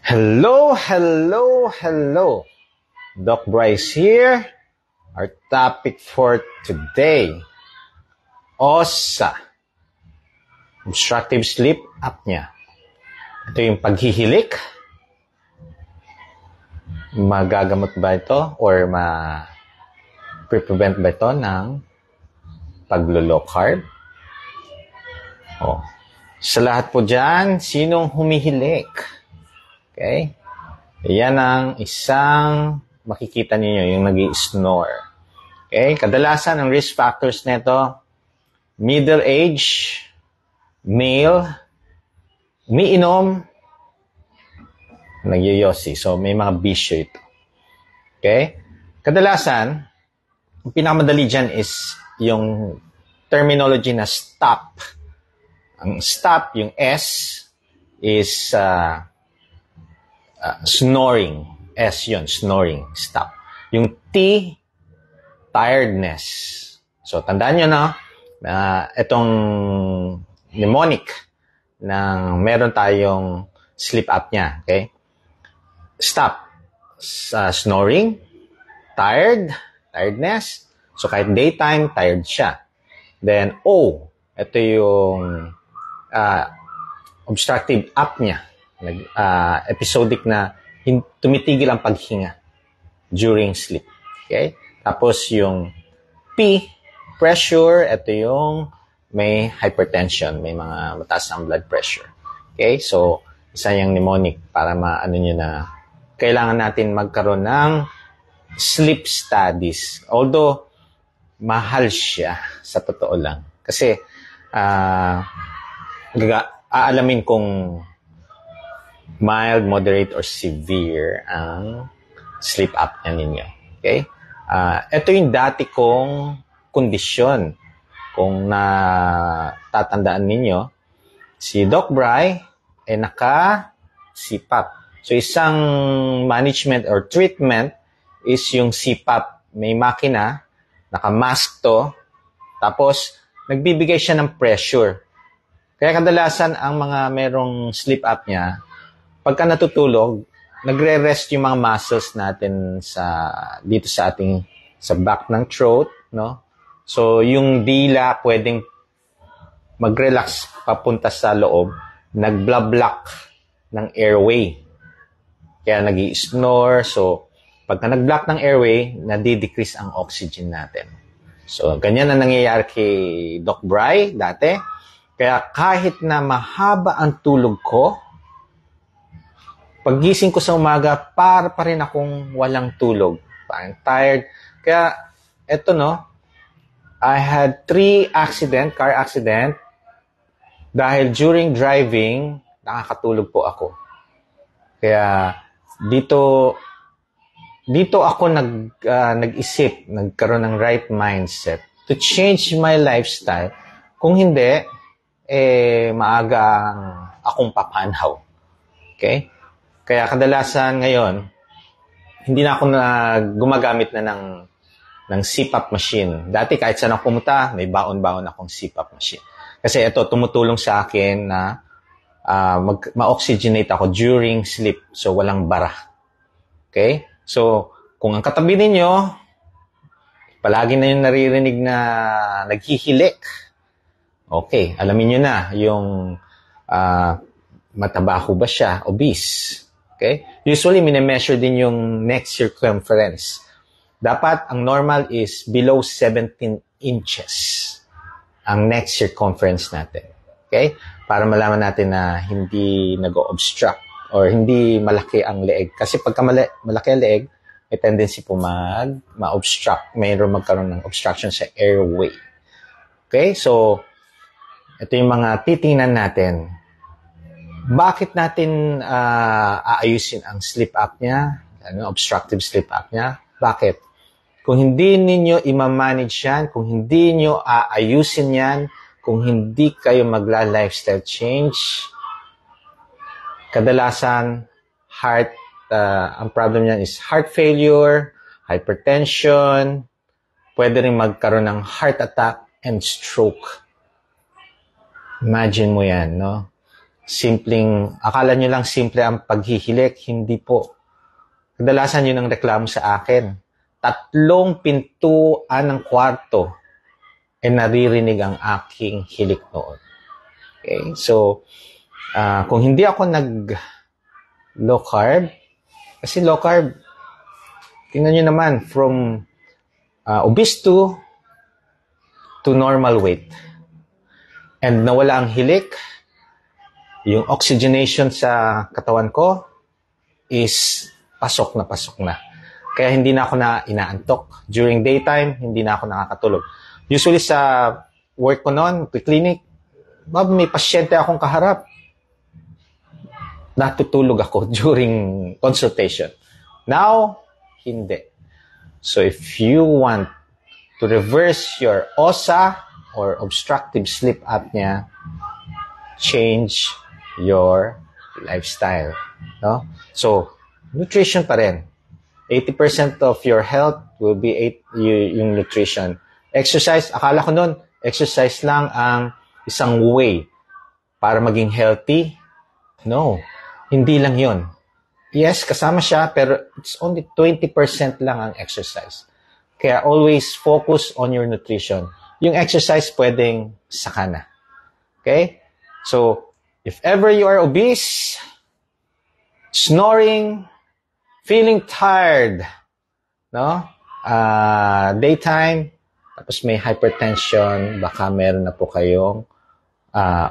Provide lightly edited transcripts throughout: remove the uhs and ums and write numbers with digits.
Hello, hello, hello. Doc Bryce here. Our topic for today, OSA, obstructive sleep apnea. Ito yung paghihilik. Magagamot ba ito or ma-prevent ba ito ng paglo-low carb? Sa lahat po dyan, sinong humihilik? Okay? Yan ang isang makikita niyo yung nag-i-snore. Okay? Kadalasan ang risk factors nito, middle age, male, umiinom, nagyoyosi. So, may mga bisyo ito. Okay? Kadalasan, ang pinakamadali dyan is yung terminology na stop. Ang stop, yung S, is snoring. S yun, snoring, stop. Yung T, tiredness. So, tandaan nyo na, itong mnemonic ng meron tayong sleep apnea, okay? Stop, snoring, tiredness. So, kahit daytime, tired siya. Then, O, ito yung obstructive apnea. Episodic na tumitigil ang paghinga during sleep. Okay? Tapos yung P, pressure, ito yung may hypertension, may mga mataas ang blood pressure. Okay? So, isa yung mnemonic para maano nyo na kailangan natin magkaroon ng sleep studies. Although, mahal siya sa totoo lang. Kasi, aalamin kung mild, moderate, or severe ang sleep apnea ninyo. Okay? Ito yung dati kong kondisyon. Kung natatandaan ninyo, si Doc Bry ay naka-CPAP. So, isang management or treatment is yung CPAP. May makina, naka-mask to, tapos nagbibigay siya ng pressure. Kaya kadalasan ang mga merong sleep apnea, pagka natutulog, nagre-rest yung mga muscles natin dito sa ating sa back ng throat, no? So yung dila pwedeng mag-relax papunta sa loob, nag-block ng airway. Kaya nag-i-snore. So pagka nag-block ng airway, nadi-decrease ang oxygen natin. So ganyan ang nangyayari kay Doc Bry dati. Kaya kahit na mahaba ang tulog ko, paggising ko sa umaga, para pa rin akong walang tulog. Parang tired. Kaya, eto no, I had 3 car accident, dahil during driving, nakakatulog po ako. Kaya, dito ako nag-isip, nagkaroon ng right mindset to change my lifestyle. Kung hindi, maaga akong papanaw. Okay? Kaya kadalasan ngayon, hindi na ako gumagamit na ng CPAP machine. Dati kahit saan ako pumunta, may baon-baon akong CPAP machine. Kasi ito, tumutulong sa akin na ma-oxygenate ako during sleep. So, walang bara. Okay? So, kung ang katabi ninyo, palagi na yung naririnig na naghihilik. Okay, alamin nyo na yung mataba ko ba siya, obese. Okay? Usually, mine-measure din yung neck circumference. Dapat, ang normal is below 17 inches ang neck circumference natin. Okay? Para malaman natin na hindi nag-obstruct or hindi malaki ang leeg. Kasi pagka malaki ang leeg, may tendency po ma-obstruct. Mayroon magkaroon ng obstruction sa airway. Okay? So, ito yung mga titingnan natin. Bakit natin aayusin ang sleep apnea? Obstructive sleep apnea? Bakit? Kung hindi ninyo i-manage yan, kung hindi nyo aayusin yan, kung hindi kayo magla-lifestyle change, kadalasan, ang problem niyan is heart failure, hypertension, pwede rin magkaroon ng heart attack and stroke. Imagine mo yan, no? Akala nyo lang simple ang paghihilik. Hindi po. Kadalasan yun ang reklamo sa akin. 3 pintuan ng kwarto naririnig ang aking hilik noon. Okay? So, kung hindi ako low carb, kasi low carb, tingnan nyo naman, from obese to normal weight. And nawala ang hilik, yung oxygenation sa katawan ko is pasok na. Kaya hindi na ako inaantok. During daytime, hindi na ako nakakatulog. Usually sa work ko noon, clinic, may pasyente akong kaharap. Natutulog ako during consultation. Now, hindi. So if you want to reverse your OSA or obstructive sleep apnea, change your lifestyle. No? So, nutrition pa rin. 80% of your health will be yung nutrition. Exercise, akala ko nun, exercise lang ang isang way para maging healthy. No, hindi lang yun. Yes, kasama siya, pero it's only 20% lang ang exercise. Kaya always focus on your nutrition. Yung exercise pwedeng saka na. Okay? So, if ever you are obese, snoring, feeling tired, no? Daytime, tapos may hypertension, baka meron na po kayong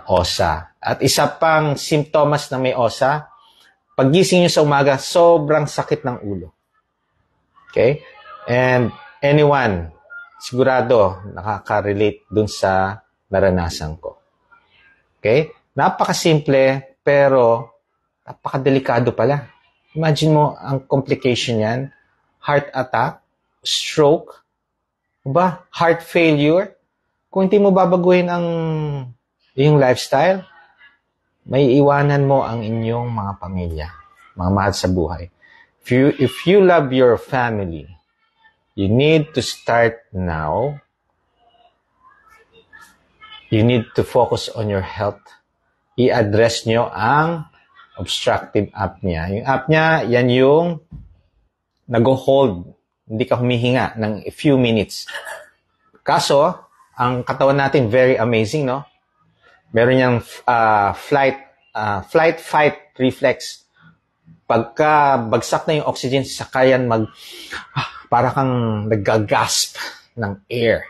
OSA. At isa pang simptomas na may OSA, paggising nyo sa umaga, sobrang sakit ng ulo. Okay? And anyone, sigurado, nakaka-relate dun sa naranasan ko. Okay? Napakasimple, pero napakadelikado pala. Imagine mo ang complication yan, heart attack, stroke, heart failure. Kung hindi mo babaguhin ang iyong lifestyle, may iwanan mo ang inyong mga pamilya, mga mahal sa buhay. If you love your family, you need to start now. You need to focus on your health. I-address nyo ang obstructive apnea. Yung apnea, yan yung nag-hold. Hindi ka humihinga ng a few minutes. Kaso, ang katawan natin very amazing, no? Meron niyang flight-fight reflex. Pagka bagsak na yung oxygen, saka yan para kang nag-gasp ng air.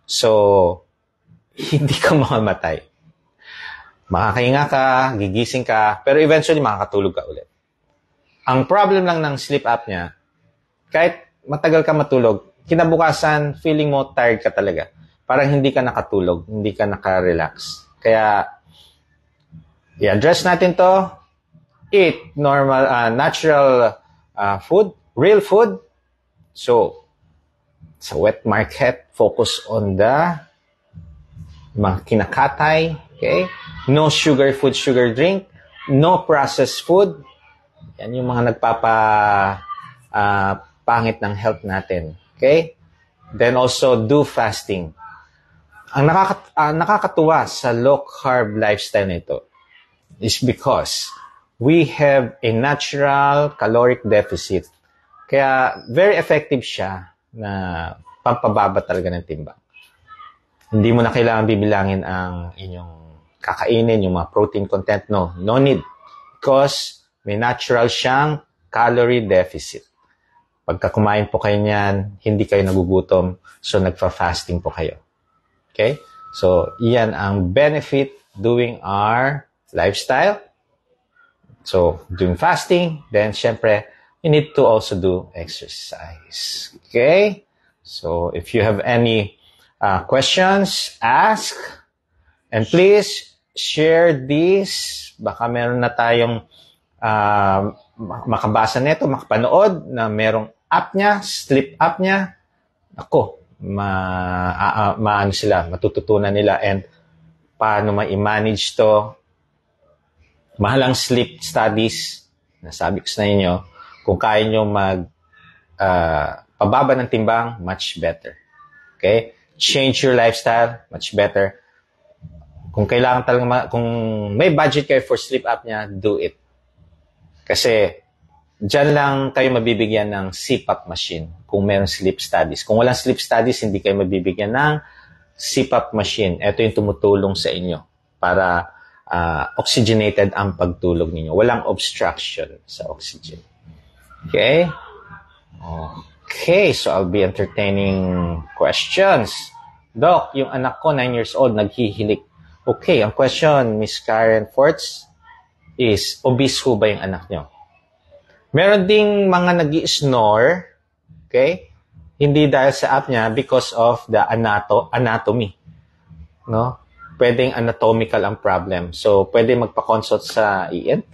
So, hindi ka mamamatay. Makakahinga ka, gigising ka, pero eventually makakatulog ka ulit. Ang problem lang ng sleep apnea, kahit matagal ka matulog, kinabukasan, feeling mo tired ka talaga. Parang hindi ka nakatulog, hindi ka nakarelax. Kaya, i-address natin to. Eat normal, natural food, real food. So, sa wet market, focus on the mga kinakatay. Okay? No sugar food, sugar drink. No processed food. Yan yung mga pangit ng health natin. Okay? Then also, do fasting. Ang nakakatuwa sa low-carb lifestyle nito is because we have a natural caloric deficit. Kaya very effective siya na pampababa talaga ng timbang. Hindi mo na kailangan bibilangin ang inyong kakainin, yung mga protein content. No need. Because may natural siyang calorie deficit. Pagka kumain po kayo niyan, hindi kayo nagugutom, so nagfa-fasting po kayo. Okay? So, iyan ang benefit doing our lifestyle. So, doing fasting, then syempre, you need to also do exercise. Okay? So, if you have any questions, ask. And please, share this. Baka meron na tayong makabasa nito, makapanood na merong apnea, sleep apnea. Ako, maano sila, matututunan nila and paano ma-manage to. Mahal ang sleep studies. Nasabi ko sa inyo, kung kaya nyo pababa ng timbang, much better. Okay? Change your lifestyle, much better. Kung kailangan talaga, kung may budget kayo for sleep apnea, do it. Kasi, dyan lang kayo mabibigyan ng CPAP machine kung meron sleep studies. Kung walang sleep studies, hindi kayo mabibigyan ng CPAP machine. Ito yung tumutulong sa inyo para oxygenated ang pagtulog ninyo. Walang obstruction sa oxygen. Okay? Okay, so I'll be entertaining questions. Doc, yung anak ko, 9 years old, naghihilik. Okay, ang question, Miss Karen Forts, is, obese ho ba yung anak nyo? Meron ding mga nag-i-snore, okay? Hindi dahil sa apnea because of the anatomy. No? Pwedeng anatomical ang problem. So, pwede magpa-consult sa ENT.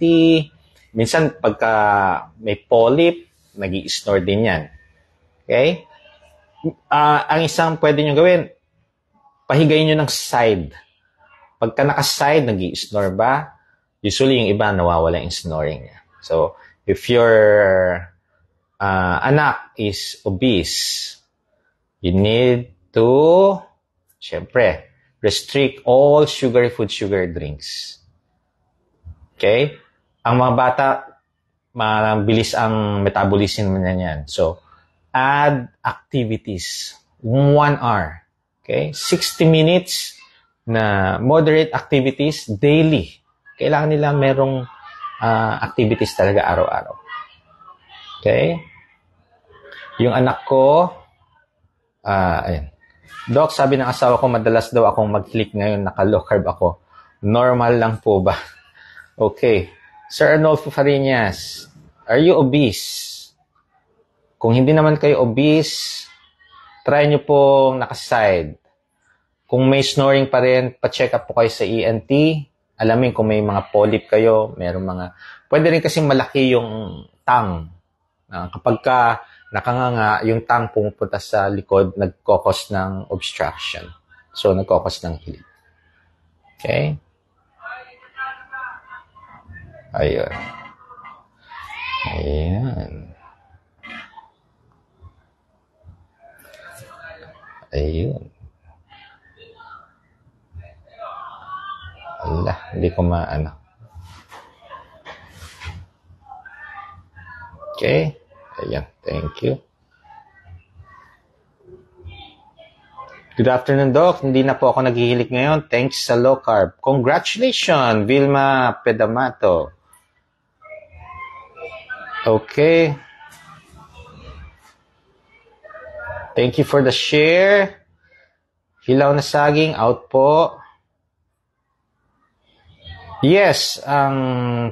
Minsan, pagka may polyp, nag-i-snore din yan. Okay? Ang isang pwede nyo gawin, pahigayin nyo ng side. Pagka naka-side, nag-i-snore ba? Usually, yung iba, nawawala yung snoring niya. So, if your anak is obese, you need to, syempre, restrict all sugary food, sugar drinks. Okay? Ang mga bata, mabilis ang metabolism niya yan. So, add activities. 1 hour. Okay? 60 minutes na moderate activities daily. Kailangan nila merong activities talaga araw-araw. Okay? Yung anak ko, ayan. Doc, sabi ng asawa ko, madalas daw akong mag-click ngayon, naka-low carb ako. Normal lang po ba? Okay. Sir Arnolfo Fariñas, are you obese? Kung hindi naman kayo obese, try nyo pong naka-side. Kung may snoring pa rin, pa-check up po kayo sa ENT. Alamin kung may mga polyp kayo, mayroong mga... Pwede rin kasi malaki yung tongue. Kapag ka nakanganga, yung tongue pumupunta sa likod, nagkokos ng obstruction. So, nagkokos ng hilik. Okay? Ayun. Ayan. Ayun. Allah, hindi ko maano. Okay. Ayan. Thank you. Good afternoon, Doc. Hindi na po ako naghihilik ngayon. Thanks sa low carb. Congratulations, Vilma Pedamato. Okay. Thank you for the share. Hilaw na saging, out po. Yes, ang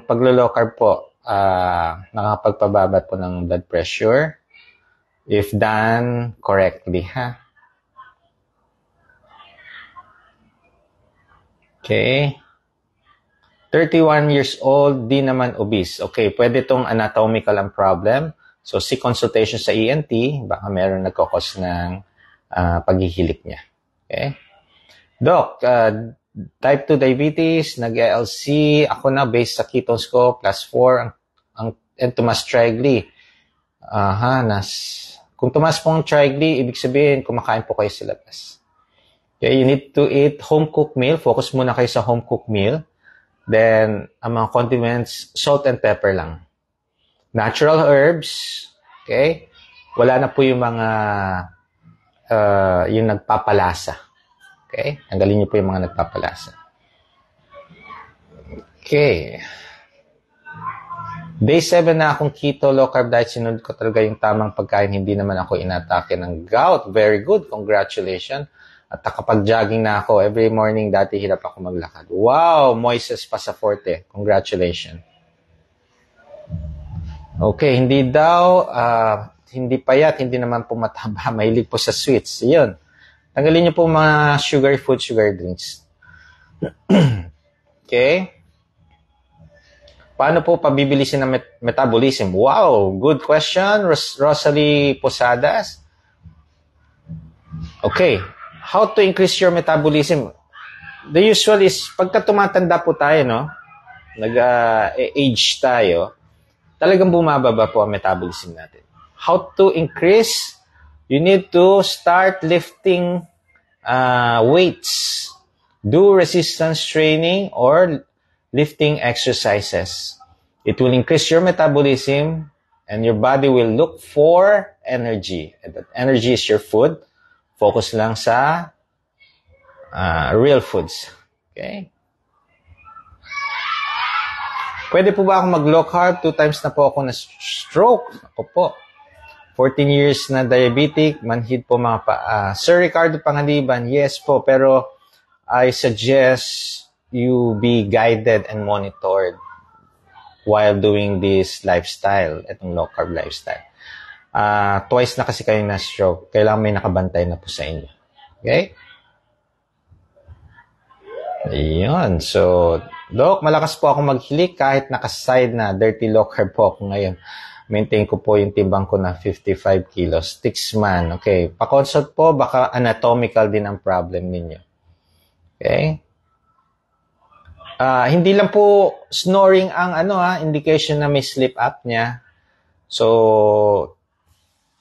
paglo-low carb po, nakakapagpababat po ng blood pressure if done correctly, ha? Okay. 31 years old, di naman obese. Okay, pwede itong anatomical ang problem. So, seek consultation sa ENT, baka meron nagkakos ng paghihilik niya. Okay? Doc, type 2 diabetes, nag-LC, ako na based sa ketones ko, +4, and tumas trigly. Kung tumas pong trigly, ibig sabihin, kumakain po kayo sa labas. Okay, you need to eat home-cooked meal. Focus muna kayo sa home-cooked meal. Then, ang mga condiments, salt and pepper lang. Natural herbs, okay? Wala na po yung mga, yung nagpapalasa. Okay? Tanggalin niyo po yung mga nagpapalasa. Okay. Day 7 na akong keto, low carb diet. Sinunod ko talaga yung tamang pagkain. Hindi naman ako inatake ng gout. Very good. Congratulations. At nakapag-jogging na ako. Every morning, dati hirap ako maglakad. Wow! Moises Pasaforte. Congratulations. Okay. Hindi daw, hindi payat, hindi naman po mataba. Mahilig po sa sweets. Yun. Tanggalin niyo po mga sugary food, sugar drinks. Okay? Paano po pabibilisin ng metabolism? Wow! Good question, Rosalie Posadas. Okay. How to increase your metabolism? The usual is, pagka tumatanda po tayo, no? Nag-age tayo, talagang bumababa po ang metabolism natin. How to increase? You need to start lifting weights. Do resistance training or lifting exercises. It will increase your metabolism and your body will look for energy. And that energy is your food. Focus lang sa real foods. Okay? Pwede po ba akong mag-low carb? 2 times na po ako na-stroke. Ako po. 14 years na diabetic. Manhid po mga Sir Ricardo Pangaliban, yes po. Pero I suggest you be guided and monitored while doing this lifestyle, itong low carb lifestyle. Twice na kasi kayo na-stroke. Kailangan may nakabantay na po sa inyo. Okay? Ayun. So, Doc, malakas po ako maghilik kahit nakaside na dirty low carb po ako ngayon. Maintain ko po yung timbang ko na 55 kilos. Tixman. Okay. Pa-consult po, baka anatomical din ang problem ninyo. Okay? Hindi lang po snoring ang indication na may sleep apnea. So,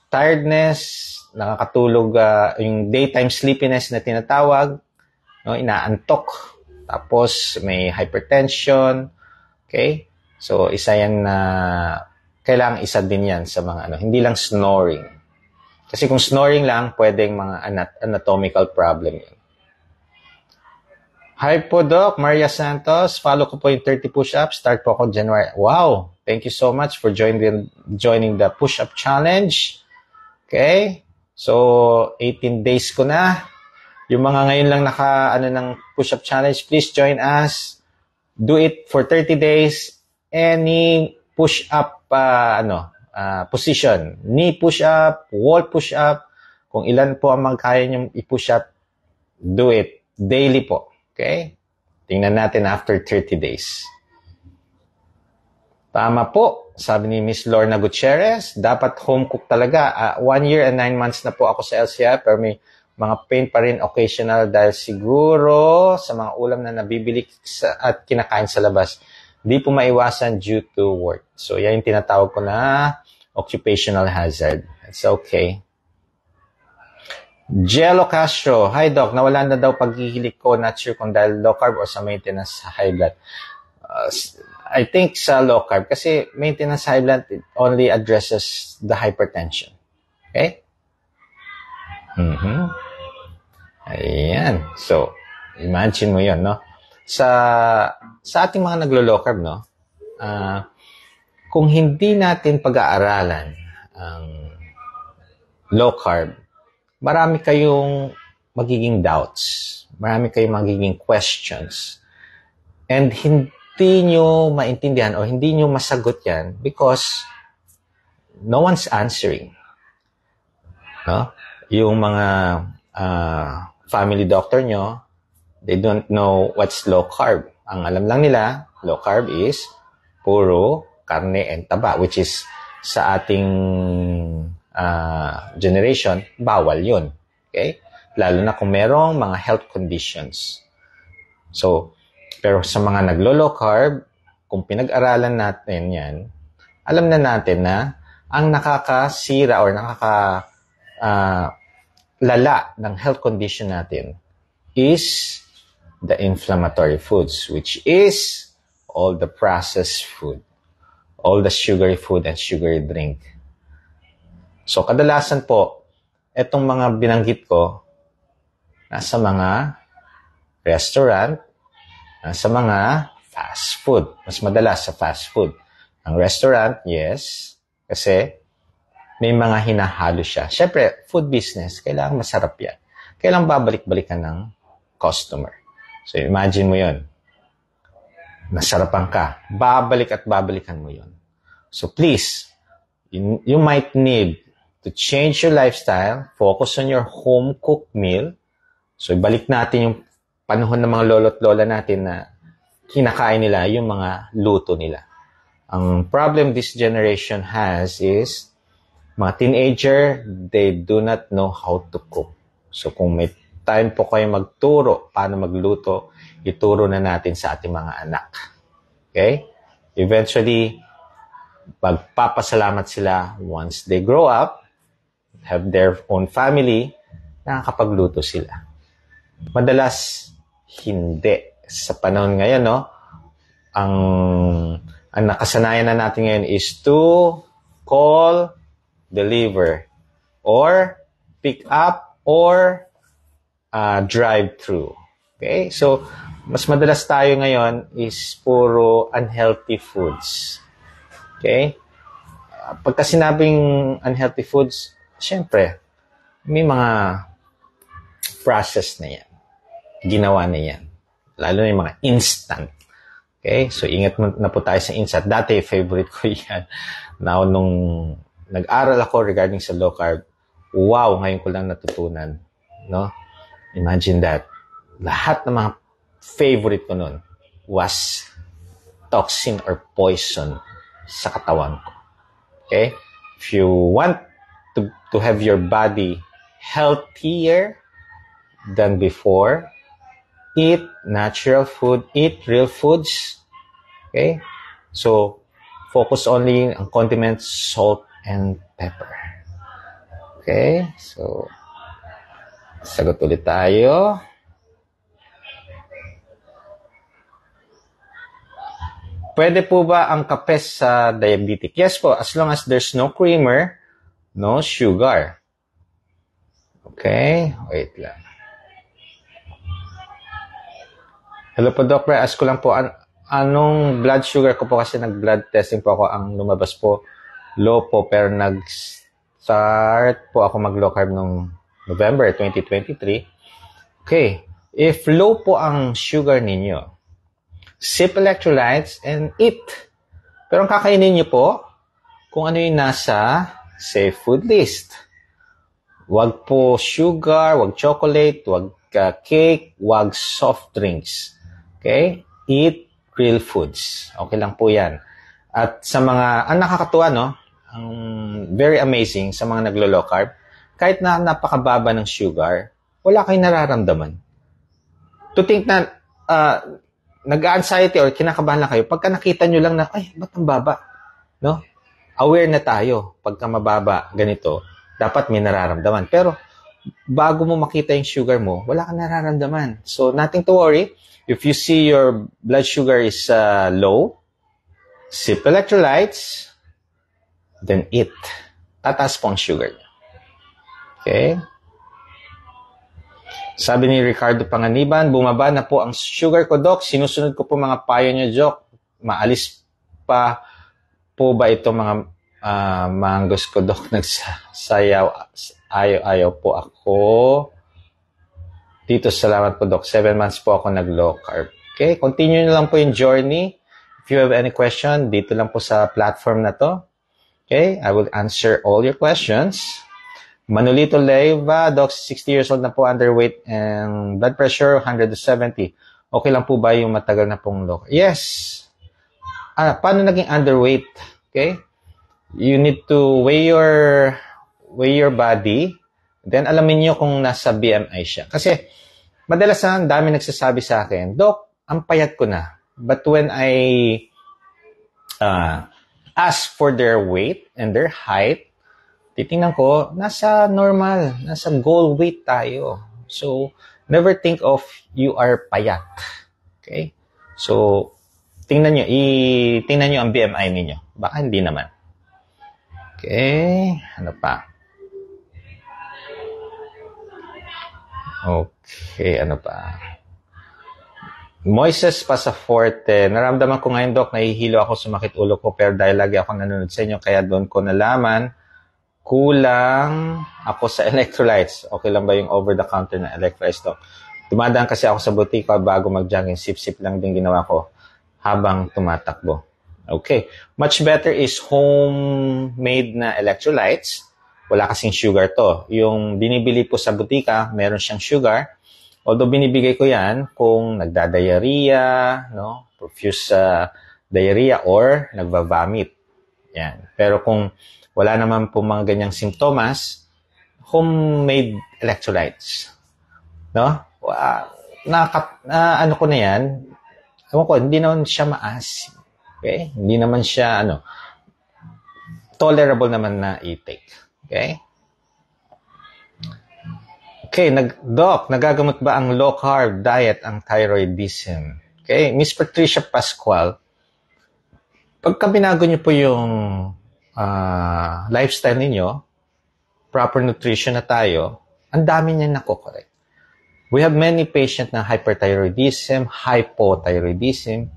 tiredness, nakakatulog, yung daytime sleepiness na tinatawag, inaantok. Tapos, may hypertension. Okay? So, isa yan na kailangang isa din yan sa mga hindi lang snoring. Kasi kung snoring lang, pwedeng mga anatomical problem yun. Hi po, Doc. Maria Santos. Follow ko po yung 30 push-ups. Start po ako January. Wow! Thank you so much for joining the push-up challenge. Okay? So, 18 days ko na. Yung mga ngayon lang ng push-up challenge, please join us. Do it for 30 days. Any push-up position. Knee push-up, wall push-up. Kung ilan po ang magkaya nyo i-push-up, do it daily po. Okay? Tingnan natin after 30 days. Tama po. Sabi ni Miss Lorna Gutierrez, dapat home cook talaga. 1 year and 9 months na po ako sa LCI, pero may mga pain pa rin occasional dahil siguro sa mga ulam na nabibili at kinakain sa labas. Di po maiwasan due to work. So, yan yung tinatawag ko na occupational hazard. It's okay. Jello Castro, hi Doc, nawala na daw paghihilik ko, not sure kung dahil low carb or sa maintenance high blood. I think sa low carb kasi maintenance high blood it only addresses the hypertension. Okay? Ayan. So, imagine mo yun, no? Sa ating mga naglo-low carb, no? Kung hindi natin pag-aaralan ang low carb, marami kayong magiging doubts. Marami kayong magiging questions. And hindi nyo maintindihan o hindi nyo masagot yan because no one's answering. No? Yung mga family doctor nyo, they don't know what's low carb. Ang alam lang nila, low carb is puro karne and taba, which is sa ating generation, bawal yun. Okay? Lalo na kung merong mga health conditions. So, pero sa mga naglo-low carb, kung pinag-aralan natin yan, alam na natin na ang nakakasira or lala ng health condition natin is the inflammatory foods, which is all the processed food, all the sugary food and sugary drink. So, kadalasan po, etong mga binanggit ko, nasa mga restaurant, nasa mga fast food. Mas madalas sa fast food. Ang restaurant, yes, kasi may mga hinahalo siya. Siyempre, food business, kailangan masarap yan. Kailangan babalik-balikan ng customer. So, imagine mo yun. Nasarapan ka. Babalik at babalikan mo yun. So, please, you might need to change your lifestyle, focus on your home-cooked meal. So, ibalik natin yung panahon ng mga lolo't lola natin na kinakain nila yung mga luto nila. Ang problem this generation has is mga teenager, they do not know how to cook. So, kung may time po kayo magturo paano magluto, ituro na natin sa ating mga anak. Okay? Eventually, magpapasalamat sila once they grow up, have their own family, nakakapagluto sila. Madalas, Hindi. Sa panahon ngayon, no, ang nakasanayan na natin ngayon is to call, deliver, or pick up, or drive-through. Okay? So, mas madalas tayo ngayon is puro unhealthy foods. Okay? Pagka sinabing unhealthy foods, syempre, may mga process na yan. Ginawa na yan. Lalo na yung mga instant. Okay? So, ingat na po tayo sa instant. Dati, favorite ko yan. Now, nung nag-aral ako regarding sa low carb, wow, ngayon ko lang natutunan. No? Imagine that. Lahat ng mga favorite ko nun was toxin or poison sa katawan ko. Okay? If you want to have your body healthier than before, eat natural food, eat real foods. Okay? So, focus only on condiments, salt, and pepper. Okay? So, sagot ulit tayo. Pwede po ba ang kape sa diabetic? Yes po, as long as there's no creamer, no sugar. Okay? Wait lang. Hello po, Doc. Ask ko lang po, anong blood sugar ko po kasi nag-blood testing po ako. Ang lumabas po, low po, pero nag-start po ako mag-low carb noong November 2023. Okay. If low po ang sugar ninyo, sip electrolytes and eat. Pero ang kakainin nyo po, kung ano yung nasa safe food list. Wag po sugar, wag chocolate, wag cake, wag soft drinks. Okay? Eat real foods. Okay lang po yan. At sa mga, ang nakakatuwa, no? Ang very amazing sa mga naglo-low carb, kahit na napakababa ng sugar, wala kayong nararamdaman. To think na, nag-anxiety or kinakabahan lang kayo, pagka nakita nyo lang na, ay, ba't ang baba? No? Aware na tayo. Pagka mababa, ganito, dapat may nararamdaman. Pero, bago mo makita yung sugar mo, wala kang nararamdaman. So, nothing to worry. If you see your blood sugar is low, sip electrolytes, then eat. Tataas po ang sugar. Okay? Sabi ni Ricardo Panganiban, bumaba na po ang sugar ko, Doc. Sinusunod ko po mga payo niyo, Doc. Maalis pa po ba ito mga manggos ko, Doc? Nagsayaw. Ayaw po ako. Dito, salamat po, Doc. 7 months po ako nag-low carb. Okay? Continue na lang po yung journey. If you have any question, dito lang po sa platform na to. Okay? I will answer all your questions. Manolito Leiva, Doc, 60 years old na po, underweight, and blood pressure, 170. Okay lang po ba yung matagal na pong low? Yes. Paano naging underweight? Okay? You need to weigh your body, then alamin nyo kung nasa BMI siya. Kasi, madalas ang dami nagsasabi sa akin, Doc, ang payat ko na. But when I ask for their weight and their height, titingnan ko, nasa normal, nasa goal weight tayo. So, never think of you are payat. Okay? So, tingnan nyo ang BMI ninyo. Baka hindi naman. Okay? Ano pa? Okay, ano pa? Moises Pasaforte. Naramdaman ko ngayon, Doc, nahihilo ako, sumakit ulo ko, pero dahil lagi ako nanonood sa inyo, kaya doon ko nalaman, kulang ako sa electrolytes. Okay lang ba yung over-the-counter na electrolytes, Doc? Dumadaan kasi ako sa butika bago mag-jogging. Sip-sip lang din ginawa ko habang tumatakbo. Okay. Much better is homemade na electrolytes. Wala kasing sugar to. Yung binibili po sa butika, meron siyang sugar. Although binibigay ko yan kung nagda-diarrhea, no? Profuse diarrhea or nagva-vomit. Yan. Pero kung wala naman po mga ganyang simptomas, homemade electrolytes. No? Ano ko na yan, hindi naman siya maasim. Okay? Hindi naman siya, tolerable naman na i-take. Okay? Okay, Doc, nagagamot ba ang low-carb diet ang thyroidism? Okay, Miss Patricia Pascual, pagka binago niyo po yung lifestyle ninyo, proper nutrition na tayo, ang dami niya nako-correct. We have many patients na hyperthyroidism, hypothyroidism.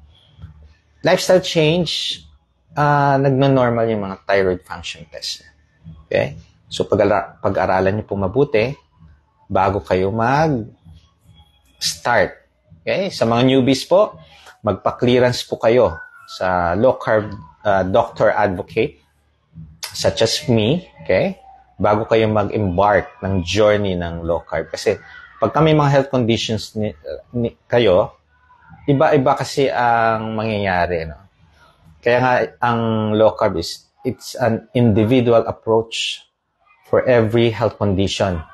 Lifestyle change, nagno-normal yung mga thyroid function test. Okay? So, pag-aralan niyo po mabuti, bago kayo mag-start. Okay? Sa mga newbies po, magpa-clearance po kayo sa low-carb doctor advocate, such as me, okay? Bago kayo mag-embark ng journey ng low-carb. Kasi, pag may mga health conditions kayo, iba-iba kasi ang mangyayari. No? Kaya nga, ang low-carb it's an individual approach for every health condition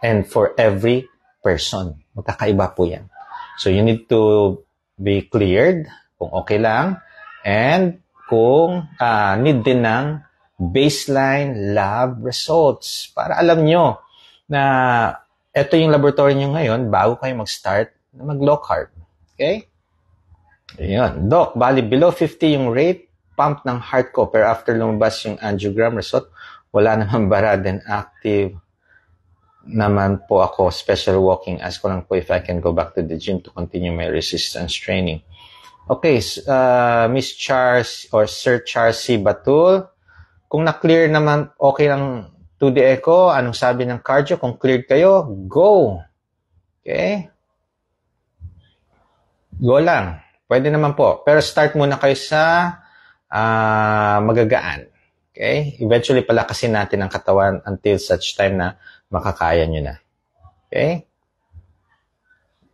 and for every person. Magkakaiba po yan. So, you need to be cleared kung okay lang and kung need din ng baseline lab results para alam nyo na ito yung laboratory nyo ngayon bago kayo mag-start na mag-low carb. Okay? Ayan. Doc, bali below 50 yung rate pump ng heart ko pero after lumabas yung angiogram result, wala naman bara then active naman po ako, special walking. Ask ko lang po if I can go back to the gym to continue my resistance training. Okay, Miss Charles or Sir Charles C. Batul, kung na-clear naman, okay lang 2D echo, anong sabi ng cardio? Kung cleared kayo, go! Okay? Go lang. Pwede naman po. Pero start muna kayo sa magagaan. Okay? Eventually, palakasin natin ang katawan until such time na makakaya nyo na. Okay?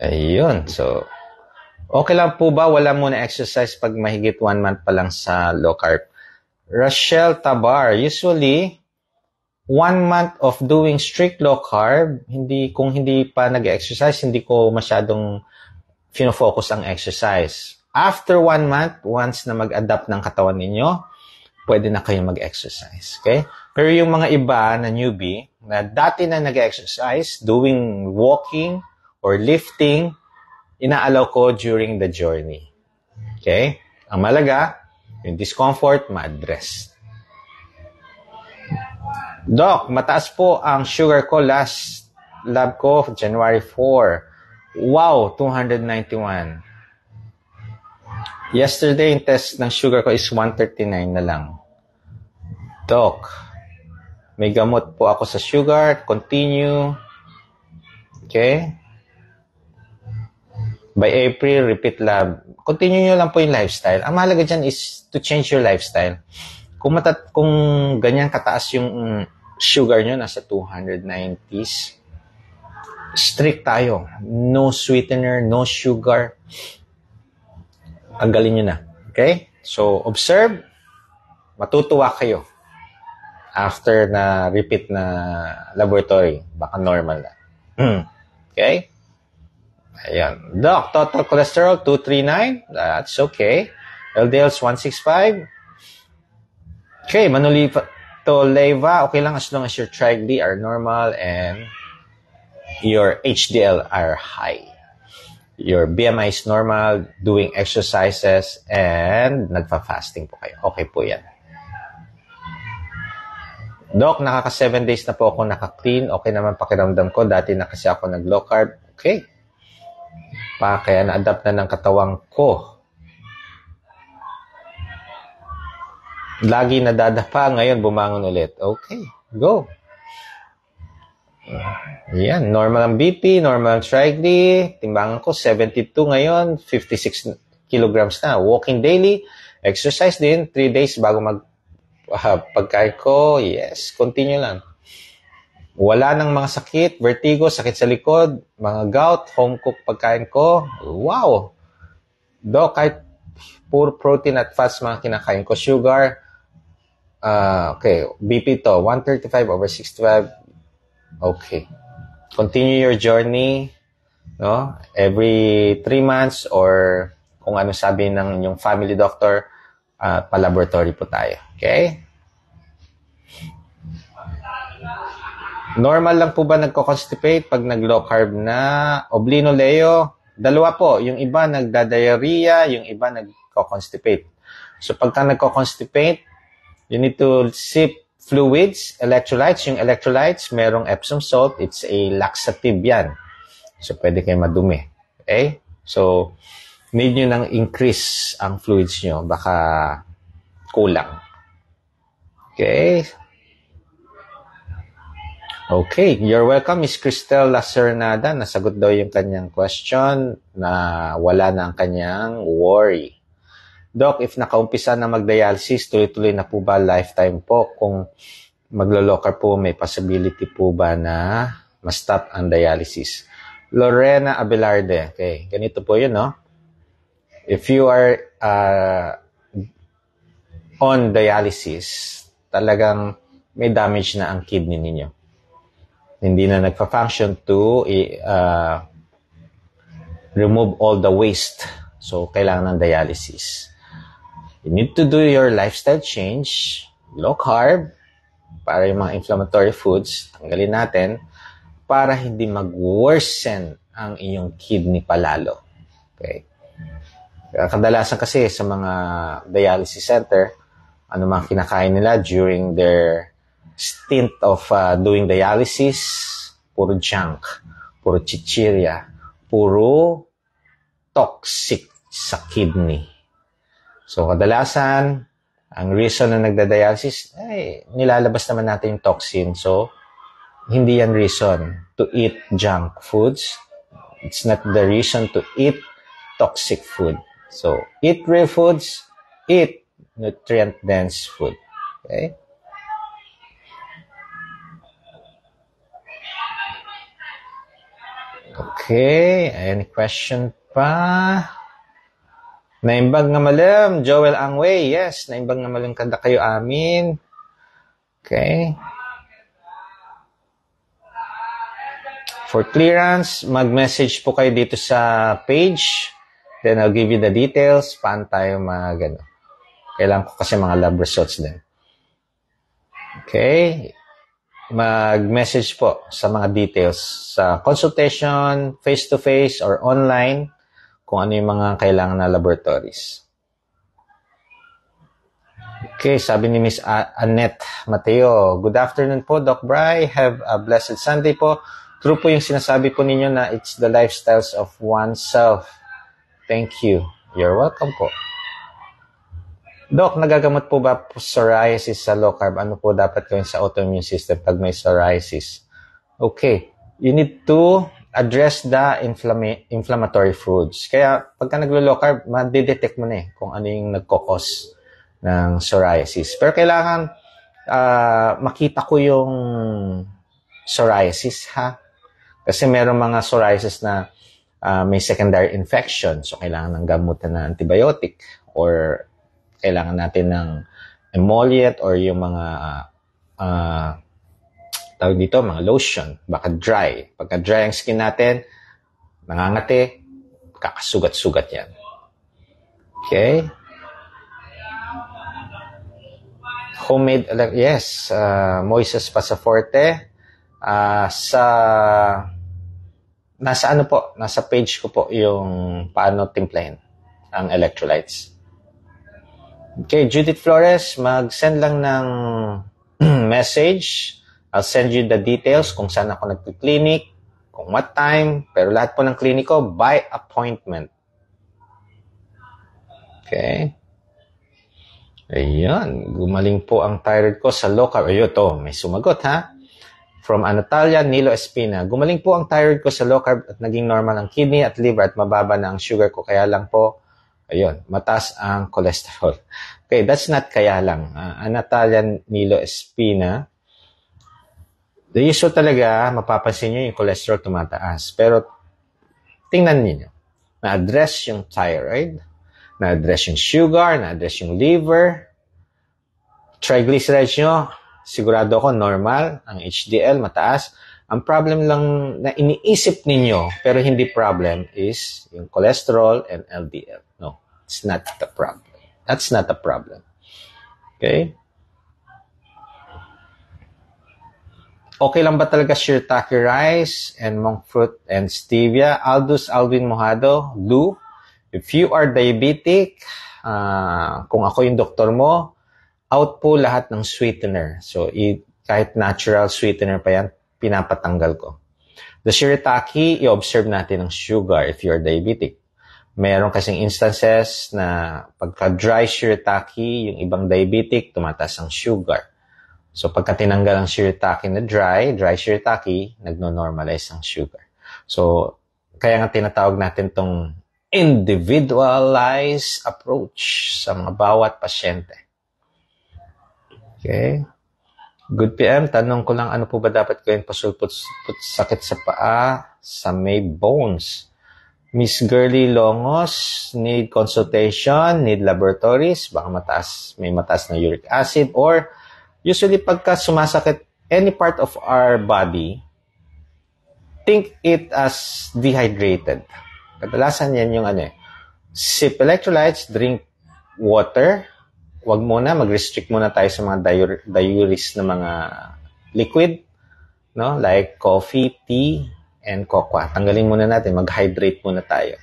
Ayun. So, okay lang po ba? Wala muna exercise pag mahigit 1 month pa lang sa low carb. Rachel Tabar, usually, 1 month of doing strict low carb, kung hindi pa nag-exercise, hindi ko masyadong fino-focus ang exercise. After 1 month, once na mag-adapt ng katawan ninyo, pwede na kayo mag-exercise. Okay? Pero yung mga iba na newbie, na dati na nag-exercise, doing walking or lifting, inaalaw ko during the journey. Okay? Ang malaga, yung discomfort, ma-address. Doc, mataas po ang sugar ko last lab ko, January 4. Wow, 291. Yesterday, yung test ng sugar ko is 139 na lang. Doc, may gamot po ako sa sugar. Continue. Okay? By April, repeat lab. Continue nyo lang po yung lifestyle. Ang mahalaga dyan is to change your lifestyle. Kung ganyan kataas yung sugar nyo, nasa 290s, strict tayo. No sweetener, no sugar. Tanggalin nyo na. Okay? So, observe. Matutuwa kayo. After na repeat na laboratory, baka normal na. Okay? Ayan. Doc, total cholesterol, 239. That's okay. LDL's 165. Okay, Manolito Leva, okay lang as long as your triglycerides are normal and your HDL are high. Your BMI is normal, doing exercises, and nagfa-fasting po kayo. Okay po yan. Doc, nakaka 7 days na po ako naka-clean. Okay naman pakiramdam ko. Dati na kasi ako nag-low carb. Okay. Kaya na-adapt na ng katawang ko. Lagi nadadapa. Ngayon, bumangon ulit. Okay. Go. Yan. Normal ang BP, normal ang triglyceride. Timbangan ko, 72 ngayon. 56 kilograms na. Walking daily. Exercise din. 3 days bago pagkain ko, yes, continue lang. Wala nang mga sakit, vertigo, sakit sa likod, mga gout, home cook pagkain ko. Wow! Doc, kahit pure protein at fats mga kinakain ko, sugar, okay, BP to, 135/65. Okay. Continue your journey, no? Every 3 months or kung ano sabi ng yung family doctor, pa-laboratory po tayo. Okay? Normal lang po ba nagko-constipate pag nag-low carb na? Oblino Leo, dalawa po. Yung iba nagda-diarrhea, yung iba nagko-constipate. So pagka nagko-constipate, you need to sip fluids, electrolytes. Yung electrolytes, merong Epsom salt. It's a laxative yan. So pwede kayo madumi. Okay? So, need nyo nang increase ang fluids nyo. Baka kulang. Okay? Okay, you're welcome, Miss Cristel Lacernada. Nasagot daw yung kanyang question na wala na ang kanyang worry. Doc, if nakaumpisa na mag-dialysis, tuloy-tuloy na po ba lifetime po? Kung maglo-locker po, may possibility po ba na ma-stop ang dialysis? Lorena Abelarde. Okay, ganito po yun, no? If you are on dialysis, talagang may damage na ang kidney ninyo. Hindi na nagpa-function to remove all the waste. So, kailangan ng dialysis. You need to do your lifestyle change, low carb, para yung mga inflammatory foods, tanggalin natin, para hindi mag-worsen ang iyong kidney palalo. Okay? Kadalasan kasi sa mga dialysis center, ano mga kinakain nila during their stint of doing dialysis, puro junk, puro chichirya, puro toxic sa kidney. So, kadalasan, ang reason na nagda-dialysis, ay, nilalabas naman natin yung toxin. So, hindi yan reason to eat junk foods. It's not the reason to eat toxic food. So, eat real foods, eat nutrient-dense food. Okay? Okay, any question pa? Naimbag nga malam, Joel Angway. Yes, naimbag nga malam kada kayo amin. Okay. For clearance, mag-message po kayo dito sa page. Then I'll give you the details. Paano tayo mag-ano. Kailangan ko kasi mga lab results din. Okay. Mag-message po sa mga details sa consultation, face-to-face or online, kung ano yung mga kailangan na laboratories. Okay, sabi ni Miss Annette Mateo, good afternoon po, Doc Bry. Have a blessed Sunday po. True po yung sinasabi po ninyo na it's the lifestyles of oneself. Thank you. You're welcome po. Doc, nagagamot po ba psoriasis sa low carb? Ano po dapat gawin sa autoimmune system pag may psoriasis? Okay, you need to address the inflammatory foods. Kaya pagka naglo-low carb, ma-detect mo na kung ano yung nagkokos ng psoriasis. Pero kailangan makita ko yung psoriasis, ha? Kasi meron mga psoriasis na may secondary infection. So, kailangan ng gamutan na antibiotic or kailangan natin ng emollient or yung mga tawag dito, mga lotion. Baka dry. Pagka dry ang skin natin, nangangati, kakasugat-sugat yan. Okay? Homemade, yes, Moises Pasaforte. Nasa ano po, nasa page ko po yung paano timplahin ang electrolytes. Okay, Judith Flores, mag-send lang ng message. I'll send you the details kung saan ako nagpi-clinic, kung what time, pero lahat po ng kliniko by appointment. Okay. Ayan, gumaling po ang thyroid ko sa low carb. Ayun, to, may sumagot, ha? From Anatalia Nilo Espina, gumaling po ang thyroid ko sa low carb at naging normal ang kidney at liver at mababa na ang sugar ko. Kaya lang po, ayun, mataas ang cholesterol. Okay, that's not kaya lang. Anatalia Nilo Espina, the issue talaga, mapapansin nyo yung cholesterol tumataas. Pero, tingnan niyo, na-address yung thyroid, na-address yung sugar, na-address yung liver, triglycerides nyo, sigurado ako normal, ang HDL mataas. Ang problem lang na iniisip ninyo, pero hindi problem, is yung cholesterol and LDL. No, it's not the problem. That's not the problem. Okay? Okay lang ba talaga shirataki rice and monk fruit and stevia? Aldous Alvin Mojado, do. If you are diabetic, kung ako yung doktor mo, out po lahat ng sweetener. So, kahit natural sweetener pa yan, pinapatanggal ko. The shirataki, i-observe natin ang sugar if you are diabetic. Meron kasing instances na pagka dry shirataki, yung ibang diabetic, tumataas ang sugar. So, pagka tinanggal ang shirataki na dry shirataki, nagno-normalize ang sugar. So, kaya nga tinatawag natin tong individualized approach sa mga bawat pasyente. Okay? Good PM, tanong ko lang, ano po ba dapat gawin pasulpot sakit sa paa sa may bones? Miss Girly Longos, need consultation, need laboratories, baka may mataas na uric acid, or usually pagka sumasakit any part of our body, think it as dehydrated. Kadalasan yan yung sip electrolytes, drink water. Wag muna, mag-restrict muna tayo sa mga diuresis na mga liquid, no? Like coffee, tea, and cocoa. Tanggalin muna natin, mag-hydrate muna tayo.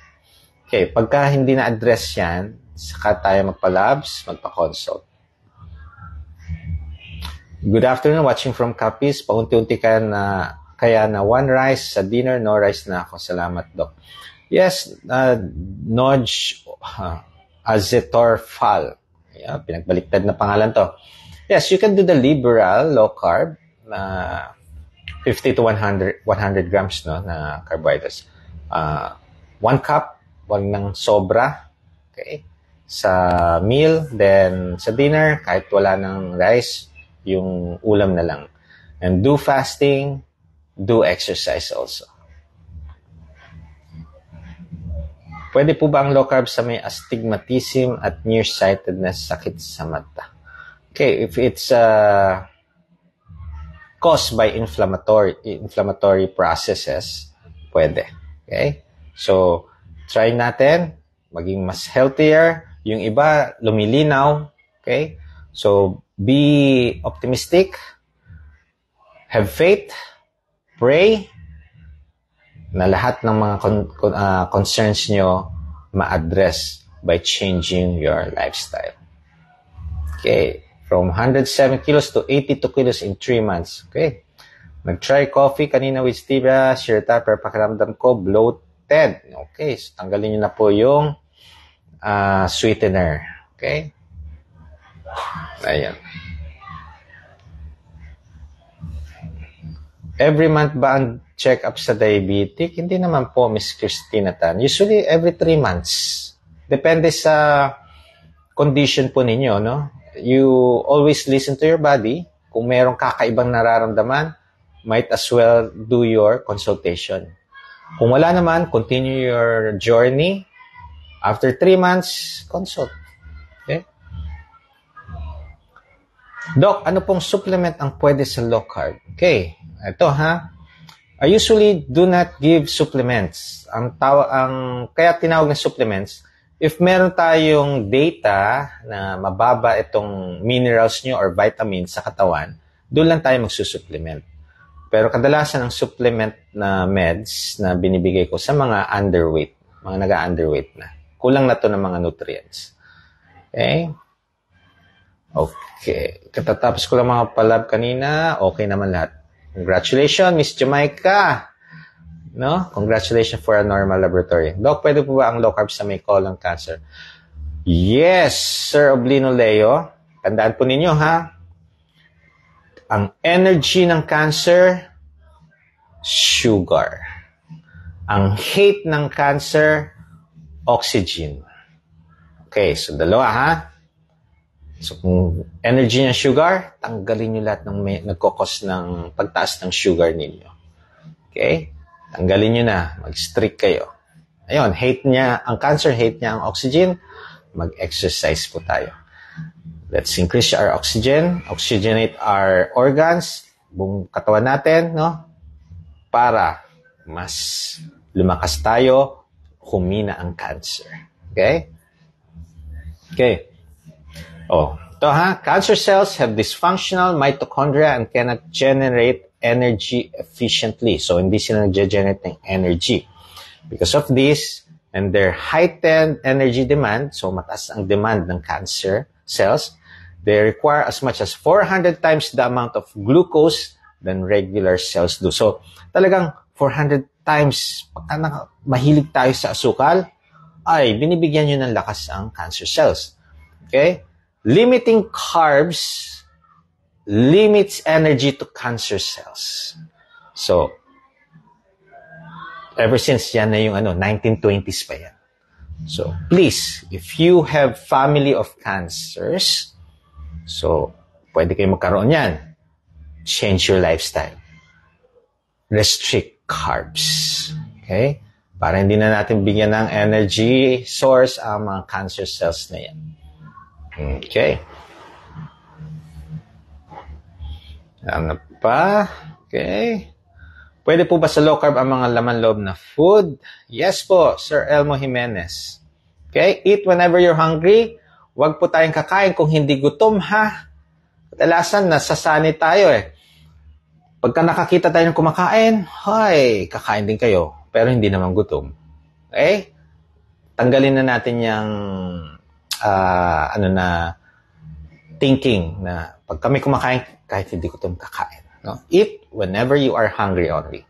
Okay, pagka hindi na-address yan, saka tayo magpa-labs, magpa-consult. Good afternoon, watching from Capiz. Paunti-unti kaya na one rice sa dinner, no rice na ako. Salamat, Doc. Yes, Noj Azetorfal. Yeah, pinagbaliktad na pangalan to. Yes, you can do the liberal, low carb, 50 to 100 grams no, na carbohydrates. 1 cup, wag nang sobra. Okay? Sa meal, then sa dinner, kahit wala ng rice, yung ulam na lang. And do fasting, do exercise also. Pwede po ba ang low carb sa may astigmatism at nearsightedness, sakit sa mata? Okay, if it's caused by inflammatory processes, pwede. Okay? So, try natin maging mas healthier. Yung iba, lumilinaw. Okay? So, be optimistic. Have faith. Pray na lahat ng mga concerns nyo ma-address by changing your lifestyle. Okay. From 107 kilos to 82 kilos in 3 months. Okay. Nag-try coffee kanina with stevia, shirataki, pero pakiramdam ko bloated. Okay. So, tanggalin nyo na po yung sweetener. Okay. Ayan. Every month ba ang check-up sa diabetic? Hindi naman po, Miss Christina Tan. Usually, every 3 months. Depende sa condition po ninyo, no? You always listen to your body. Kung merong kakaibang nararamdaman, might as well do your consultation. Kung wala naman, continue your journey. After 3 months, consult. Okay? Doc, ano pong supplement ang pwede sa low carb? Okay. Ito I usually do not give supplements. Kaya tinawag na supplements, if meron tayong data na mababa itong minerals nyo or vitamins sa katawan, doon lang tayo magsusupplement. Pero kadalasan ang supplement na meds na binibigay ko sa mga underweight, mga naga-underweight na. Kulang na to ng mga nutrients. Okay? Okay. Katatapos ko lang mga palab kanina, okay naman lahat. Congratulations, Miss Jamaica. No? Congratulations for a normal laboratory. Doc, pwede po ba ang low carb sa may colon cancer? Yes, Sir Oblino Leo. Tandaan po ninyo, Ang energy ng cancer, sugar. Ang hate ng cancer, oxygen. Okay, so dalawa, So, kung energy niya sugar, tanggalin niyo lahat ng nagkokos ng pagtaas ng sugar ninyo. Okay? Tanggalin niyo na. Mag-strict kayo. Ayun, ang cancer, hate niya ang oxygen. Mag-exercise po tayo. Let's increase our oxygen, oxygenate our organs, buong katawan natin, no? Para mas lumakas tayo, humina ang cancer. Okay? Okay. Ito Cancer cells have dysfunctional mitochondria and cannot generate energy efficiently. So, hindi sila nag-generate ng energy. Because of this, and their heightened energy demand, so mataas ang demand ng cancer cells, they require as much as 400 times the amount of glucose than regular cells do. So, talagang 400 times, pagka mahilig tayo sa asukal, ay binibigyan nyo ng lakas ang cancer cells. Okay? Limiting carbs limits energy to cancer cells. So, ever since yan na yung 1920s pa yan. So, please, if you have family of cancers, so, pwede kayo magkaroon yan. Change your lifestyle. Restrict carbs. Okay? Para hindi na natin bigyan ng energy source ang mga cancer cells na yan. Okay? Ano pa? Okay? Pwede po ba sa low carb ang mga laman-loob na food? Yes po, Sir Elmo Jimenez. Okay? Eat whenever you're hungry. Huwag po tayong kakain kung hindi gutom, ha? Kadalasan, nasasanay tayo eh. Pagka nakakita tayo ng kumakain, hay, kakain din kayo. Pero hindi naman gutom. Okay? Tanggalin na natin yung thinking na pag kami kumakain, kahit hindi gutom, kakain. No? Eat whenever you are hungry only.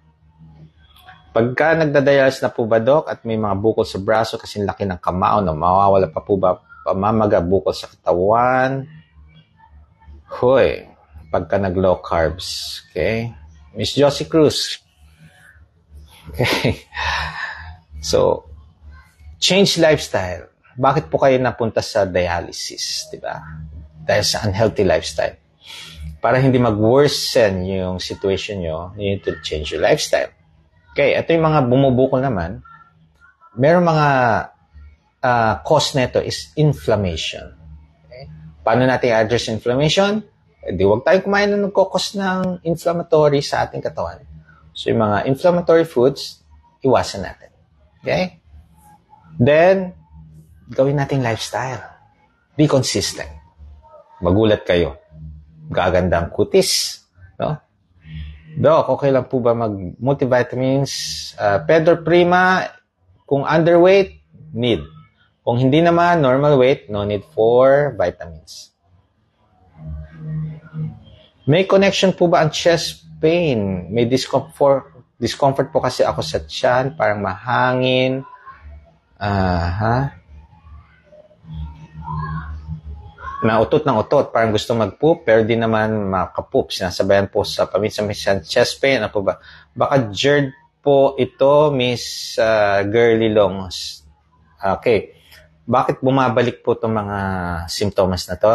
Pagka nagdadialysis na po ba, Doc, at may mga bukol sa braso kasi laki ng kamao, no? Mawawala pa po ba pamamaga, bukol sa katawan? Hoy, pagka nag-low carbs. Okay? Miss Josie Cruz. Okay. So, change lifestyle. Bakit po kayo napunta sa dialysis? Diba? Dahil sa unhealthy lifestyle. Para hindi mag-worsen yung situation nyo, you need to change your lifestyle. Okay, ito yung mga bumubukol naman. Meron mga cause nito is inflammation. Okay? Paano natin address inflammation? Di huwag tayong kumain na nagkukos ng inflammatory sa ating katawan. So, yung mga inflammatory foods, iwasan natin. Okay? Then, gawin natin lifestyle. Be consistent. Magulat kayo. Gaganda ang kutis. No? Doc, okay lang po ba mag-multivitamins? Pedro Prima, kung underweight, need. Kung hindi naman, normal weight, no need for vitamins. May connection po ba ang chest pain? May discomfort po kasi ako sa tiyan, parang mahangin. Na utot ng utot, parang gusto mag-poop, pero di naman makapoop. Sinasabayan po sa paminsan-minsan chest pain. Ano po ba? Baka GERD po ito, Miss Girly Longs. Okay. Bakit bumabalik po itong mga symptoms na to?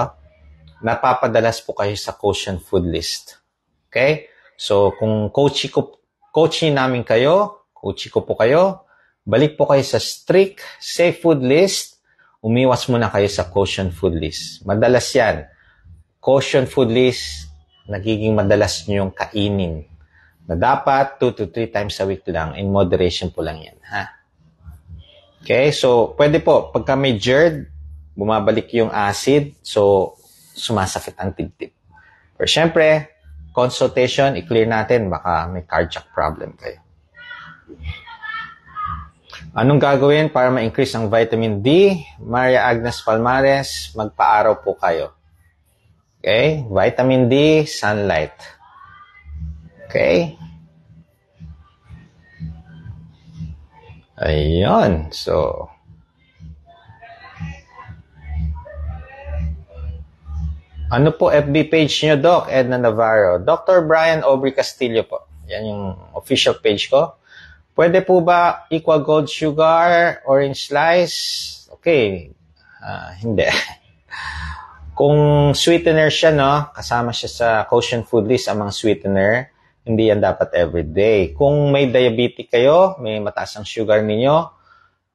Napapadalas po kayo sa Quotient Food List. Okay? So, kung coachy namin kayo, coachy ko po kayo, balik po kayo sa strict safe food list. Umiwas muna kayo sa Quotient Food List. Madalas yan. Quotient Food List, nagiging madalas nyo yung kainin. Na dapat 2 to 3 times a week lang. In moderation po lang yan. Ha? Okay, so pwede po, pagka may GERD, bumabalik yung acid, so sumasakit ang tibtib. Pero syempre, consultation, i-clear natin, baka may cardiac problem kayo. Anong gagawin para ma-increase ang vitamin D? Maria Agnes Palmares, magpa-araw po kayo. Okay? Vitamin D, sunlight. Okay? Ayun. So, ano po FB page nyo, Doc? Edna Navarro. Dr. Brian Aubrey Castillo po. Yan yung official page ko. Pwede po ba equal gold sugar, orange slice? Okay. Hindi. Kung sweetener siya, no, kasama siya sa Quotient Food List, ang mga sweetener, hindi yan dapat everyday. Kung may diabetic kayo, may mataas ang sugar ninyo,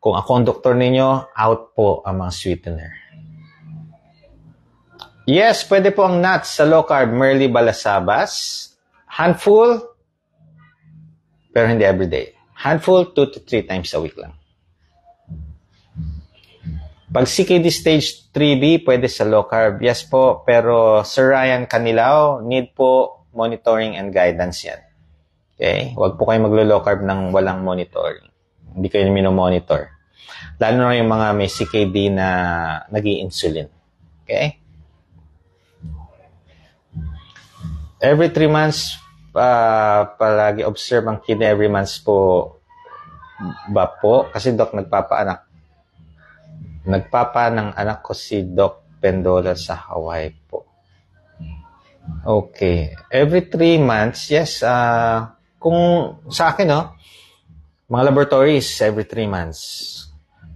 kung ako ang doktor ninyo, out po ang mga sweetener. Yes, pwede po ang nuts sa low carb, Merly Balasabas. Handful, pero hindi everyday. Handful, 2 to 3 times a week lang. Pag CKD stage 3B, pwede sa low carb. Yes po, pero Sir Ryan Canilao, need po monitoring and guidance yan. Okay? Huwag po kayo maglo-low carb ng walang monitoring. Hindi kayo minomonitor. Lalo na yung mga may CKD na nag-i-insulin. Okay? Every 3 months, palagi observe ang kidney. Every month po ba po? Kasi Doc, nagpapa ng anak ko si Doc Pendola sa Hawaii po. Okay. Every 3 months, yes. Kung sa akin, mga laboratories, every 3 months.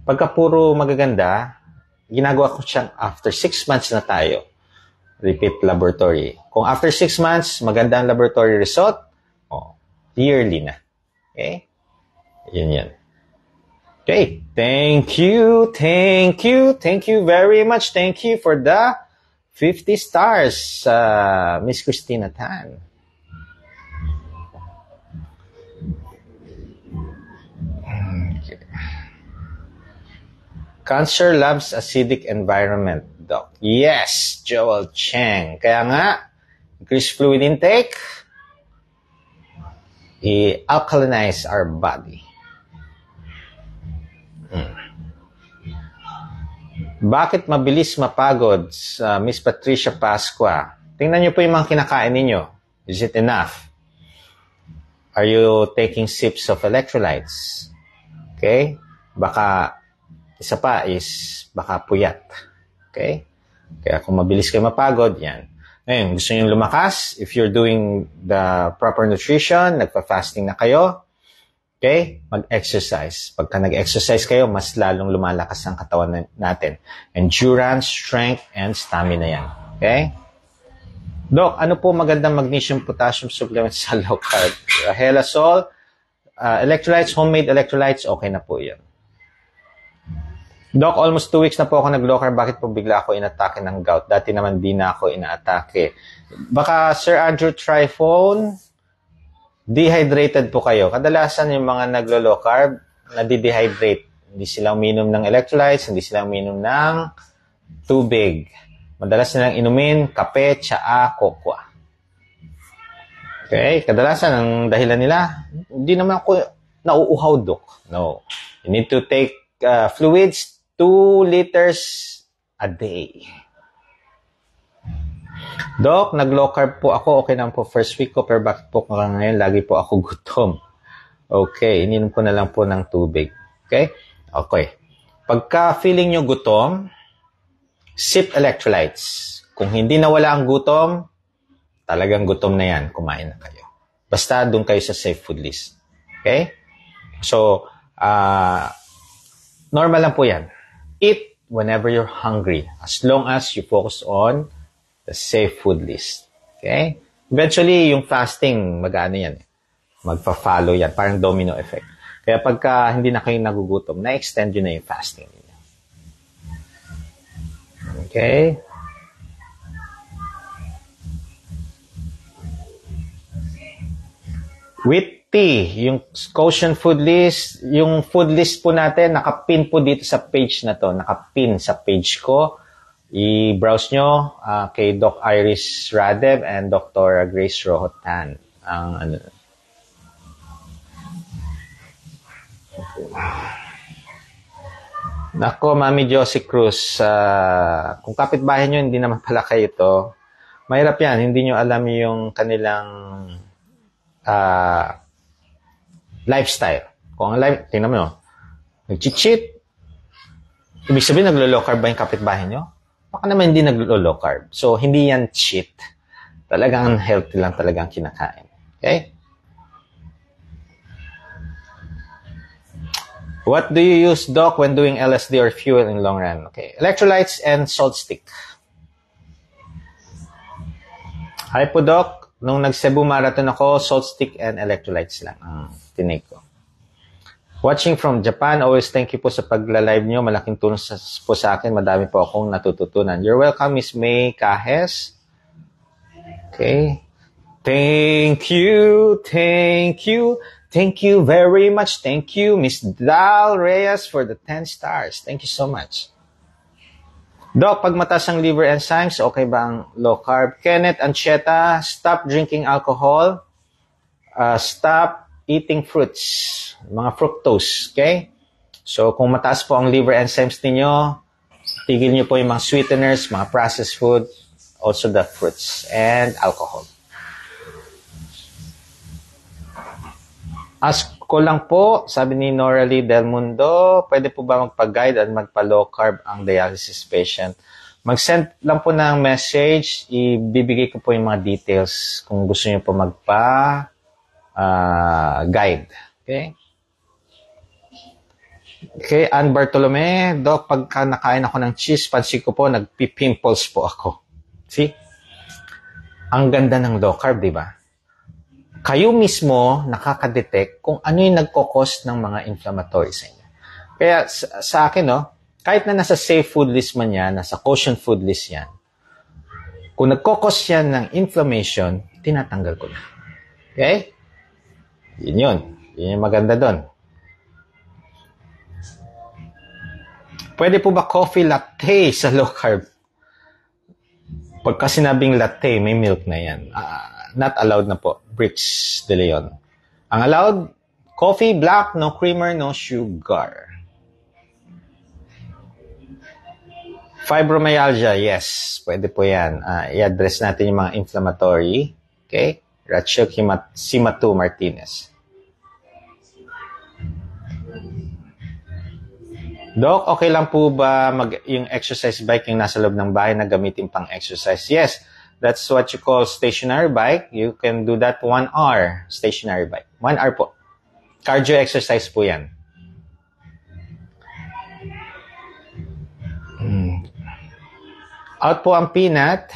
Pagka puro magaganda, ginagawa ko siyang after 6 months na tayo. Repeat laboratory. Kung after 6 months, maganda ang laboratory result, yearly na. Okay? Yan. Okay. Thank you very much. Thank you for the 50 stars, Miss Christina Tan. Okay. Cancer loves acidic environment, Doc. Yes, Joel Cheng. Kaya nga, increase fluid intake, i-alkalinize our body. Bakit mabilis mapagod sa Miss Patricia Pascua? Tingnan niyo po yung mga kinakain ninyo. Is it enough? Are you taking sips of electrolytes? Okay? Baka, isa pa is, baka puyat. Okay? Kaya kung mabilis kayo mapagod, yan. Ngayon, gusto niyo lumakas? If you're doing the proper nutrition, nagpa-fasting na kayo, okay? Mag-exercise. Pagka nag-exercise kayo, mas lalong lumalakas ang katawan natin. Endurance, strength, and stamina yan. Okay? Doc, ano po magandang magnesium, potassium supplement sa low carb? Helasol, electrolytes, homemade electrolytes, okay na po yan. Doc, almost 2 weeks na po ako nag-low carb. Bakit po bigla ako inatake ng gout? Dati naman di na ako inaatake. Baka, Sir Andrew, try phone. Dehydrated po kayo. Kadalasan yung mga naglo-low carb, nadi-dehydrate. Hindi sila uminom ng electrolytes, hindi sila uminom ng tubig. Madalas nilang inumin, kape, tsaa, kokwa. Okay? Kadalasan, ang dahilan nila, hindi naman ako nauuhaw, Doc. No. You need to take fluids, 2 liters a day. Doc, nag-low carb po ako. Okay naman po first week ko, pero bakit po ngayon lagi po ako gutom? Okay, ininom ko na lang po ng tubig. Okay? Okay. Pagka feeling nyo gutom, sip electrolytes. Kung hindi nawala ang gutom, talagang gutom na yan. Kumain na kayo. Basta doon kayo sa safe food list. Okay? So, normal lang po yan. Eat whenever you're hungry. As long as you focus on the safe food list. Okay? Eventually, yung fasting, mag-ano yan. Magpa-follow yan. Parang domino effect. Kaya pagka hindi na kayo nagugutom, na-extend yun na yung fasting niyo. Okay? With tea, yung Scotian food list, yung food list po natin, nakapin po dito sa page na to. Nakapin sa page ko. I-browse nyo kay Doc Iris Radev and Dr. Grace Rohotan. Ang ano. Nako, Mami Josie Cruz, kung kapitbahay nyo, hindi naman pala kayo ito. Mahirap yan, hindi nyo alam yung kanilang lifestyle. Kung ang tingnan mo, nag-cheat, ibig sabihin naglo-low carb ba yung kapitbahay nyo? Baka naman hindi naglo-low carb. So, hindi yan cheat. Talagang unhealthy lang talagang kinakain. Okay? What do you use, Doc, when doing LSD or fuel in long run? Okay. Electrolytes and salt stick. Hi po, Doc. Nung nag-Cebu Marathon ako, salt stick and electrolytes lang ang tinake ko. Watching from Japan, always thank you po sa pagla-live nyo. Malaking tulong po sa akin. Madami po akong natututunan. You're welcome, Miss May Cajes. Okay. Thank you. Thank you. Thank you very much. Thank you, Miss Dal Reyes, for the 10 stars. Thank you so much. Doc, pag mataas ang liver enzymes, okay ba ang low carb? Kenneth Ancheta, stop drinking alcohol. Stop eating fruits. Mga fructose. Okay? So, kung mataas po ang liver enzymes ninyo, tigil nyo po yung mga sweeteners, mga processed food, also the fruits and alcohol. Ask ko lang po, sabi ni Nora Lee Del Mundo, pwede po ba magpa-guide at magpa-low carb ang dialysis patient? Mag-send lang po ng message, ibibigay ko po yung mga details kung gusto niyo po magpa-guide. Okay? Okay, Ann Bartolome, Doc, pagka nakain ako ng cheese, pansin ko po, nagpipimples po ako. See? Ang ganda ng low carb, di ba? Kayo mismo nakaka-detect kung ano yung nagkokos ng mga inflammatory sa inyo. Kaya sa akin, no, kahit na nasa safe food list man yan, nasa caution food list yan, kung nagkokos yan ng inflammation, tinatanggal ko na. Okay? Yun. Yun yung maganda doon. Pwede po ba coffee latte sa low carb? Pagka sinabing latte, may milk na yan. Not allowed na po. Bricks de Leon. Ang allowed, coffee, black, no creamer, no sugar. Fibromyalgia, yes. Pwede po yan. I-address natin yung mga inflammatory. Okay? Rachel Simatu Martinez. Doc, okay lang po ba yung exercise bike yung nasa loob ng bahay na gamitin pang exercise? Yes, that's what you call stationary bike. You can do that 1 hour, stationary bike. 1 hour po. Cardio exercise po yan. Out po ang peanut,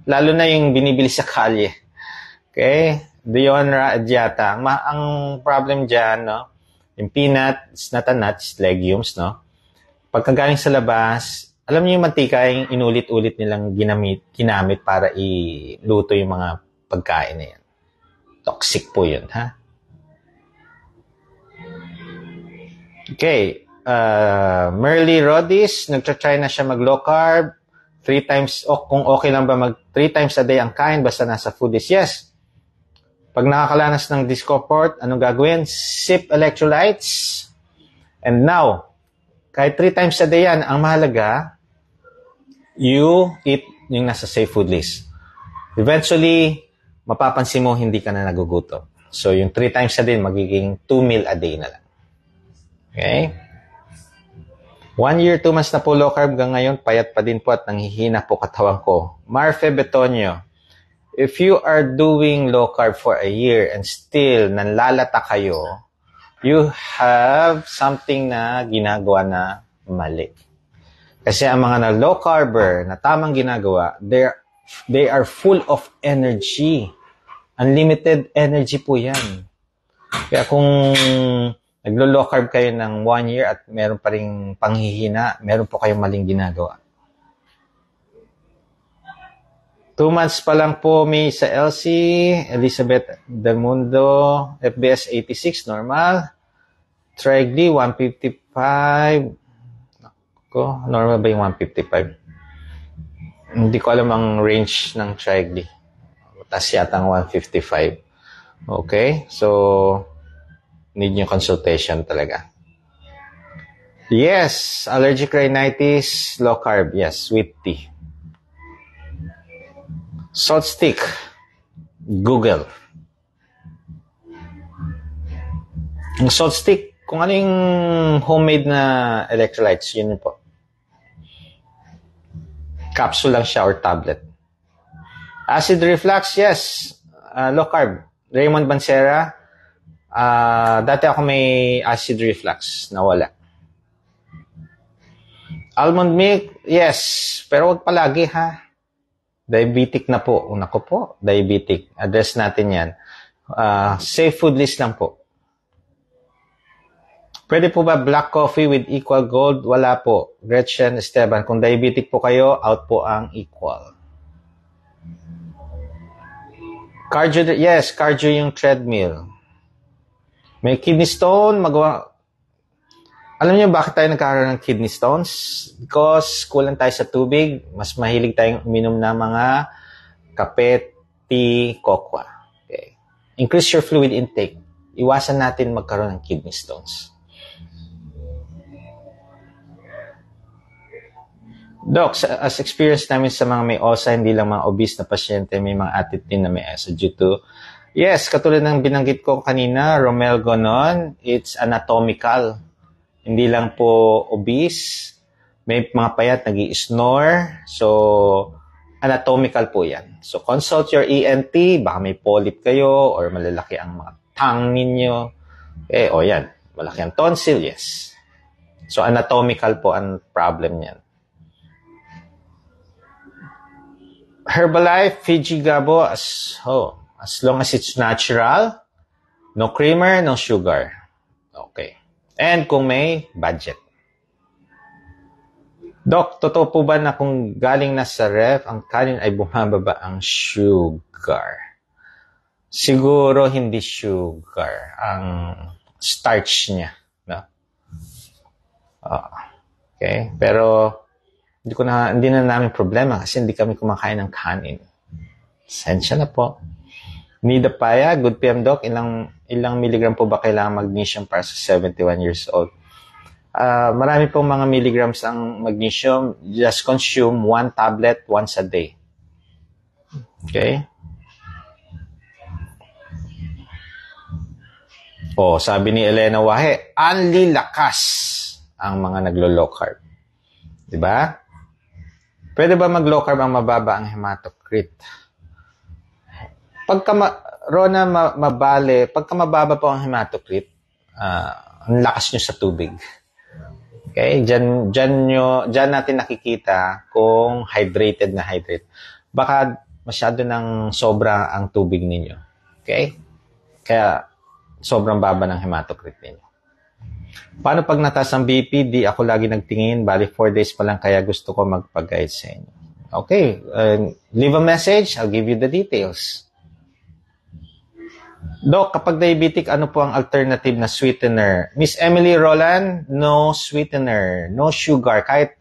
lalo na yung binibili sa kalye. Okay? Dionra Adjata. Ang problem dyan, no? Yung peanut, it's not a nut, it's legumes, no? Pagkagaling sa labas, alam niyo yung mantika, yung inulit-ulit nilang ginamit para iluto yung mga pagkain na yan. Toxic po yun, ha? Okay. Merly Rodis, nagtra-try na siya mag-low carb. 3 times, kung okay lang ba 3 times a day ang kain, basta nasa food is yes. Pag nakakalanas ng discomfort, anong gagawin? Sip electrolytes. And now, kahit 3 times a day yan, ang mahalaga, you eat yung nasa safe food list. Eventually, mapapansin mo, hindi ka na nagugutom. So, yung 3 times a day, magiging 2 meal a day na lang. Okay? 1 year, 2 months na po low carb hanggang ngayon, payat pa din po at nanghihina po katawan ko. Marfe Betonio, if you are doing low carb for a year and still nanlalata kayo, you have something na ginagawa na mali. Kasi ang mga na low carber na tamang ginagawa, they are full of energy. Unlimited energy po yan. Kaya kung naglo-low carb kayo ng 1 year at meron pa ring panghihina, meron po kayong maling ginagawa. 2 months pa lang po may sa LC, Elizabeth Del Mundo, FBS 86, normal. Trigly, 155. Ako, normal ba yung 155? Hindi ko alam ang range ng trigly. Taas yata ang 155. Okay, so need yung consultation talaga. Yes, allergic rhinitis, low carb. Yes, sweet tea. Salt stick. Google. Ang salt stick, kung ano yung homemade na electrolytes, yun po. Capsule lang siya or tablet. Acid reflux, yes. Low carb. Raymond Bansera, dati ako may acid reflux, nawala. Almond milk, yes. Pero wag palagi, ha? Diabetic na po. Nako po, diabetic. Address natin yan. Safe food list lang po. Pwede po ba black coffee with equal gold? Wala po. Gretchen Esteban, kung diabetic po kayo, out po ang equal. Cardio, yes, cardio yung treadmill. May kidney stone, magawa. Alam niyo bakit tayo nagkakaroon ng kidney stones? Because kulang tayo sa tubig, mas mahilig tayong uminom ng mga kape, tea, kokwa. Okay. Increase your fluid intake. Iwasan natin magkaroon ng kidney stones. Doc, as experience namin sa mga may OSA, hindi lang mga obese na pasyente, may mga athlete din na may OSA due to, yes, katulad ng binanggit ko kanina, Romel Gonon, it's anatomical. Hindi lang po obese, may mga payat nag-i-snore, so anatomical po yan. So consult your ENT, baka may polyp kayo or malalaki ang mga tongue ninyo. Yan, malaki ang tonsil, yes. So anatomical po ang problem niyan. Herbalife, Fiji Gabo, as long as it's natural, no creamer, no sugar. Okay. And kung may budget. Doc, totoo po ba na kung galing na sa ref, ang kanin ay bumababa ang sugar? Siguro hindi sugar, ang starch niya. No? Okay, pero hindi na namin problema kasi hindi kami kumakain ng kanin. Sensya na po. Nida Paya, good PM Doc, ilang milligram po ba kailangan magnesium para sa 71 years old? Marami pong mga milligrams ang magnesium. Just consume 1 tablet once a day. Okay? Sabi ni Elena Wahe, anli lakas ang mga naglo-low carb. Diba? Pwede ba mag-low carb ang mababa ang hematocrit? Pagka mababa po ang hematocrit, ang lakas nyo sa tubig. Okay? Diyan natin nakikita kung hydrated na hydrate. Baka masyado ng sobra ang tubig ninyo. Okay? Kaya sobrang baba ng hematocrit ninyo. Paano pag nataas ang BP? Di ako lagi nagtingin. Bali 4 days pa lang kaya gusto ko magpag-guide sa inyo. Okay. Leave a message. I'll give you the details. Doc, kapag diabetic, ano po ang alternative na sweetener? Miss Emily Roland, no sweetener, no sugar. Kahit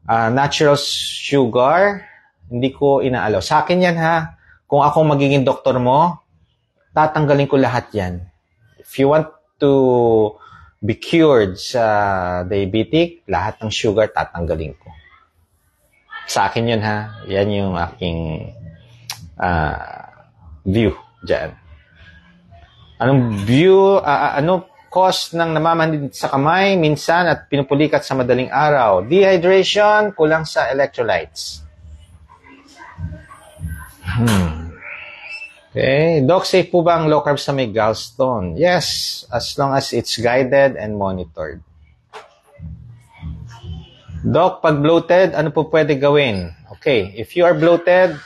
natural sugar, hindi ko inaalaw. Sa akin yan ha. Kung ako magiging doktor mo, tatanggalin ko lahat yan. If you want to be cured sa diabetic, lahat ng sugar tatanggalin ko. Sa akin yun ha. Yan yung aking view dyan. Anong view, cause ng namamanid sa kamay minsan at pinupulikat sa madaling araw? Dehydration, kulang sa electrolytes. Okay. Doc, safe po ba ang low carb sa may gallstone? Yes, as long as it's guided and monitored. Doc, pag bloated, ano po pwede gawin? Okay, if you are bloated,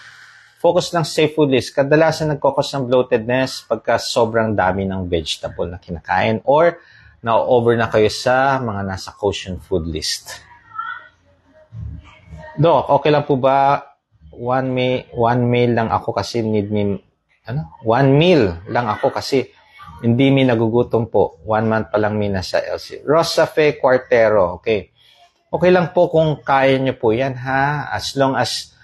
focus lang sa safe food list. Kadalasan nagkokos ng bloatedness pagka sobrang dami ng vegetable na kinakain or na-over na kayo sa mga nasa caution food list. Doc, okay lang po ba one meal lang ako kasi one meal lang ako kasi hindi mi nagugutom po. 1 month pa lang mi nasa LC. Rosafe Quartero, okay. Okay lang po kung kaya nyo po yan ha. As long as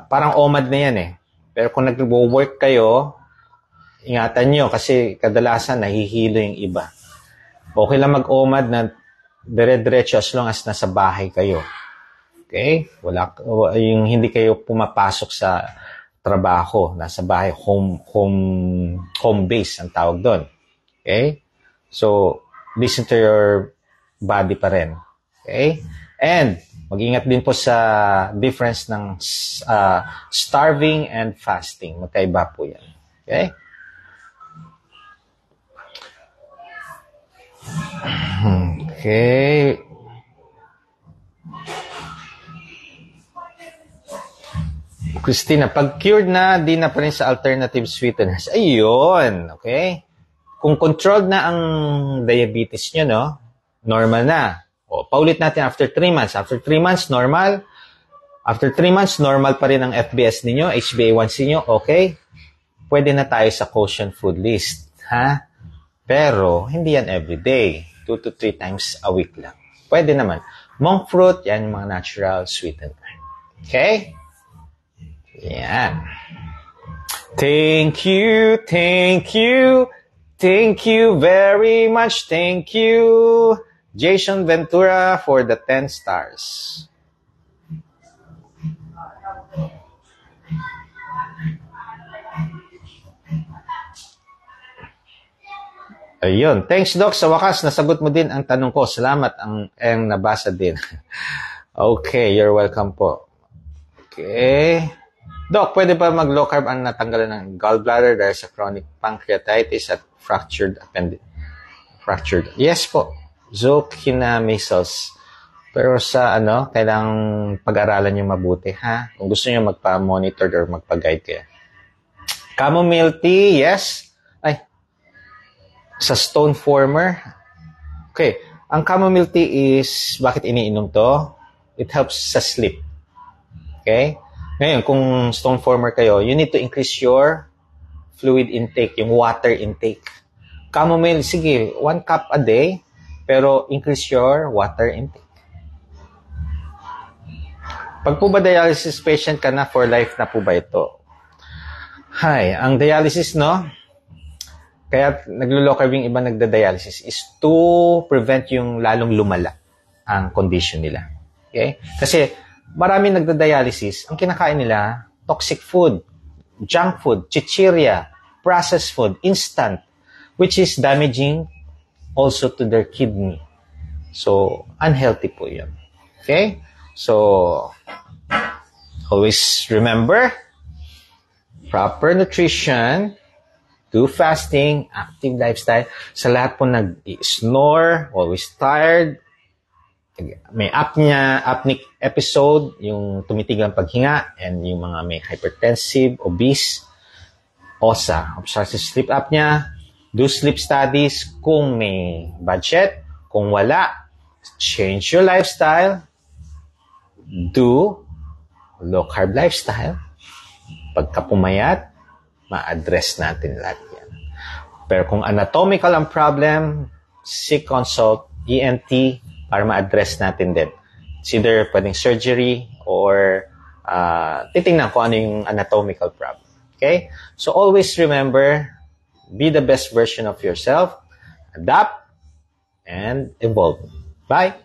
parang OMAD na yan eh. Pero kung nag-work kayo, ingatan nyo kasi kadalasan nahihilo yung iba. Okay lang mag-OMAD na dire-diretso as long as nasa bahay kayo. Okay? Yung hindi kayo pumapasok sa trabaho, nasa bahay, home base ang tawag doon. Okay? So, listen to your body pa rin. Okay? And, mag-ingat din po sa difference ng starving and fasting. Magkaiba po yan. Okay? Okay. Christina, pag cured na, di na pa rin sa alternative sweeteners. Ayun. Okay? Kung controlled na ang diabetes nyo, no? Normal na. Paulit natin after 3 months. After 3 months, normal. After 3 months, normal pa rin ang FBS ninyo, HbA1c nyo, okay? Pwede na tayo sa caution food list. Ha? Pero, hindi yan everyday. 2 to 3 times a week lang. Pwede naman. Monk fruit, yan yung mga natural sweetener. Okay? Yan. Thank you, thank you, thank you very much, thank you, Jason Ventura for the 10 stars. Ayun. Thanks, Doc. Sa wakas, nasagot mo din ang tanong ko. Salamat. Ang nabasa din. Okay, you're welcome po. Okay. Doc, pwede ba mag-low carb ang natanggalan ng gallbladder dahil sa chronic pancreatitis at fractured appendix? Fractured. Yes po. Zookinamicels. Pero sa kailangang pag-aralan nyo mabuti, ha? Kung gusto nyo magpa-monitor or magpa-guide kayo. Chamomile tea, yes. Sa stone former. Okay. Ang chamomile tea is, bakit iniinom to? It helps sa sleep. Okay? Ngayon, kung stone former kayo, you need to increase your fluid intake, yung water intake. Chamomile, sige, 1 cup a day, pero increase your water intake. Pag po ba dialysis patient ka na, for life na po ba ito? Hi, ang dialysis, kaya naglo-low carb yung iba nagda-dialysis is to prevent yung lalong lumala ang condition nila. Okay? Kasi marami nagda-dialysis, ang kinakain nila, toxic food, junk food, chichirya, processed food, instant, which is damaging also to their kidney. So, unhealthy po yun. Okay? So, always remember, proper nutrition, do fasting, active lifestyle. Sa lahat po nag-snore, always tired, may apneic episode, yung tumitigil ang paghinga, and yung mga may hypertensive, obese, OSA, obstructive sleep apnea, do sleep studies kung may budget. Kung wala, change your lifestyle, do low-carb lifestyle. Pagka pumayat, ma-address natin lahat yan. Pero kung anatomical ang problem, seek consult, ENT, para ma-address natin din. It's either pwedeng surgery or titingnan kung ano yung anatomical problem. Okay? So always remember, be the best version of yourself, adapt, and evolve. Bye!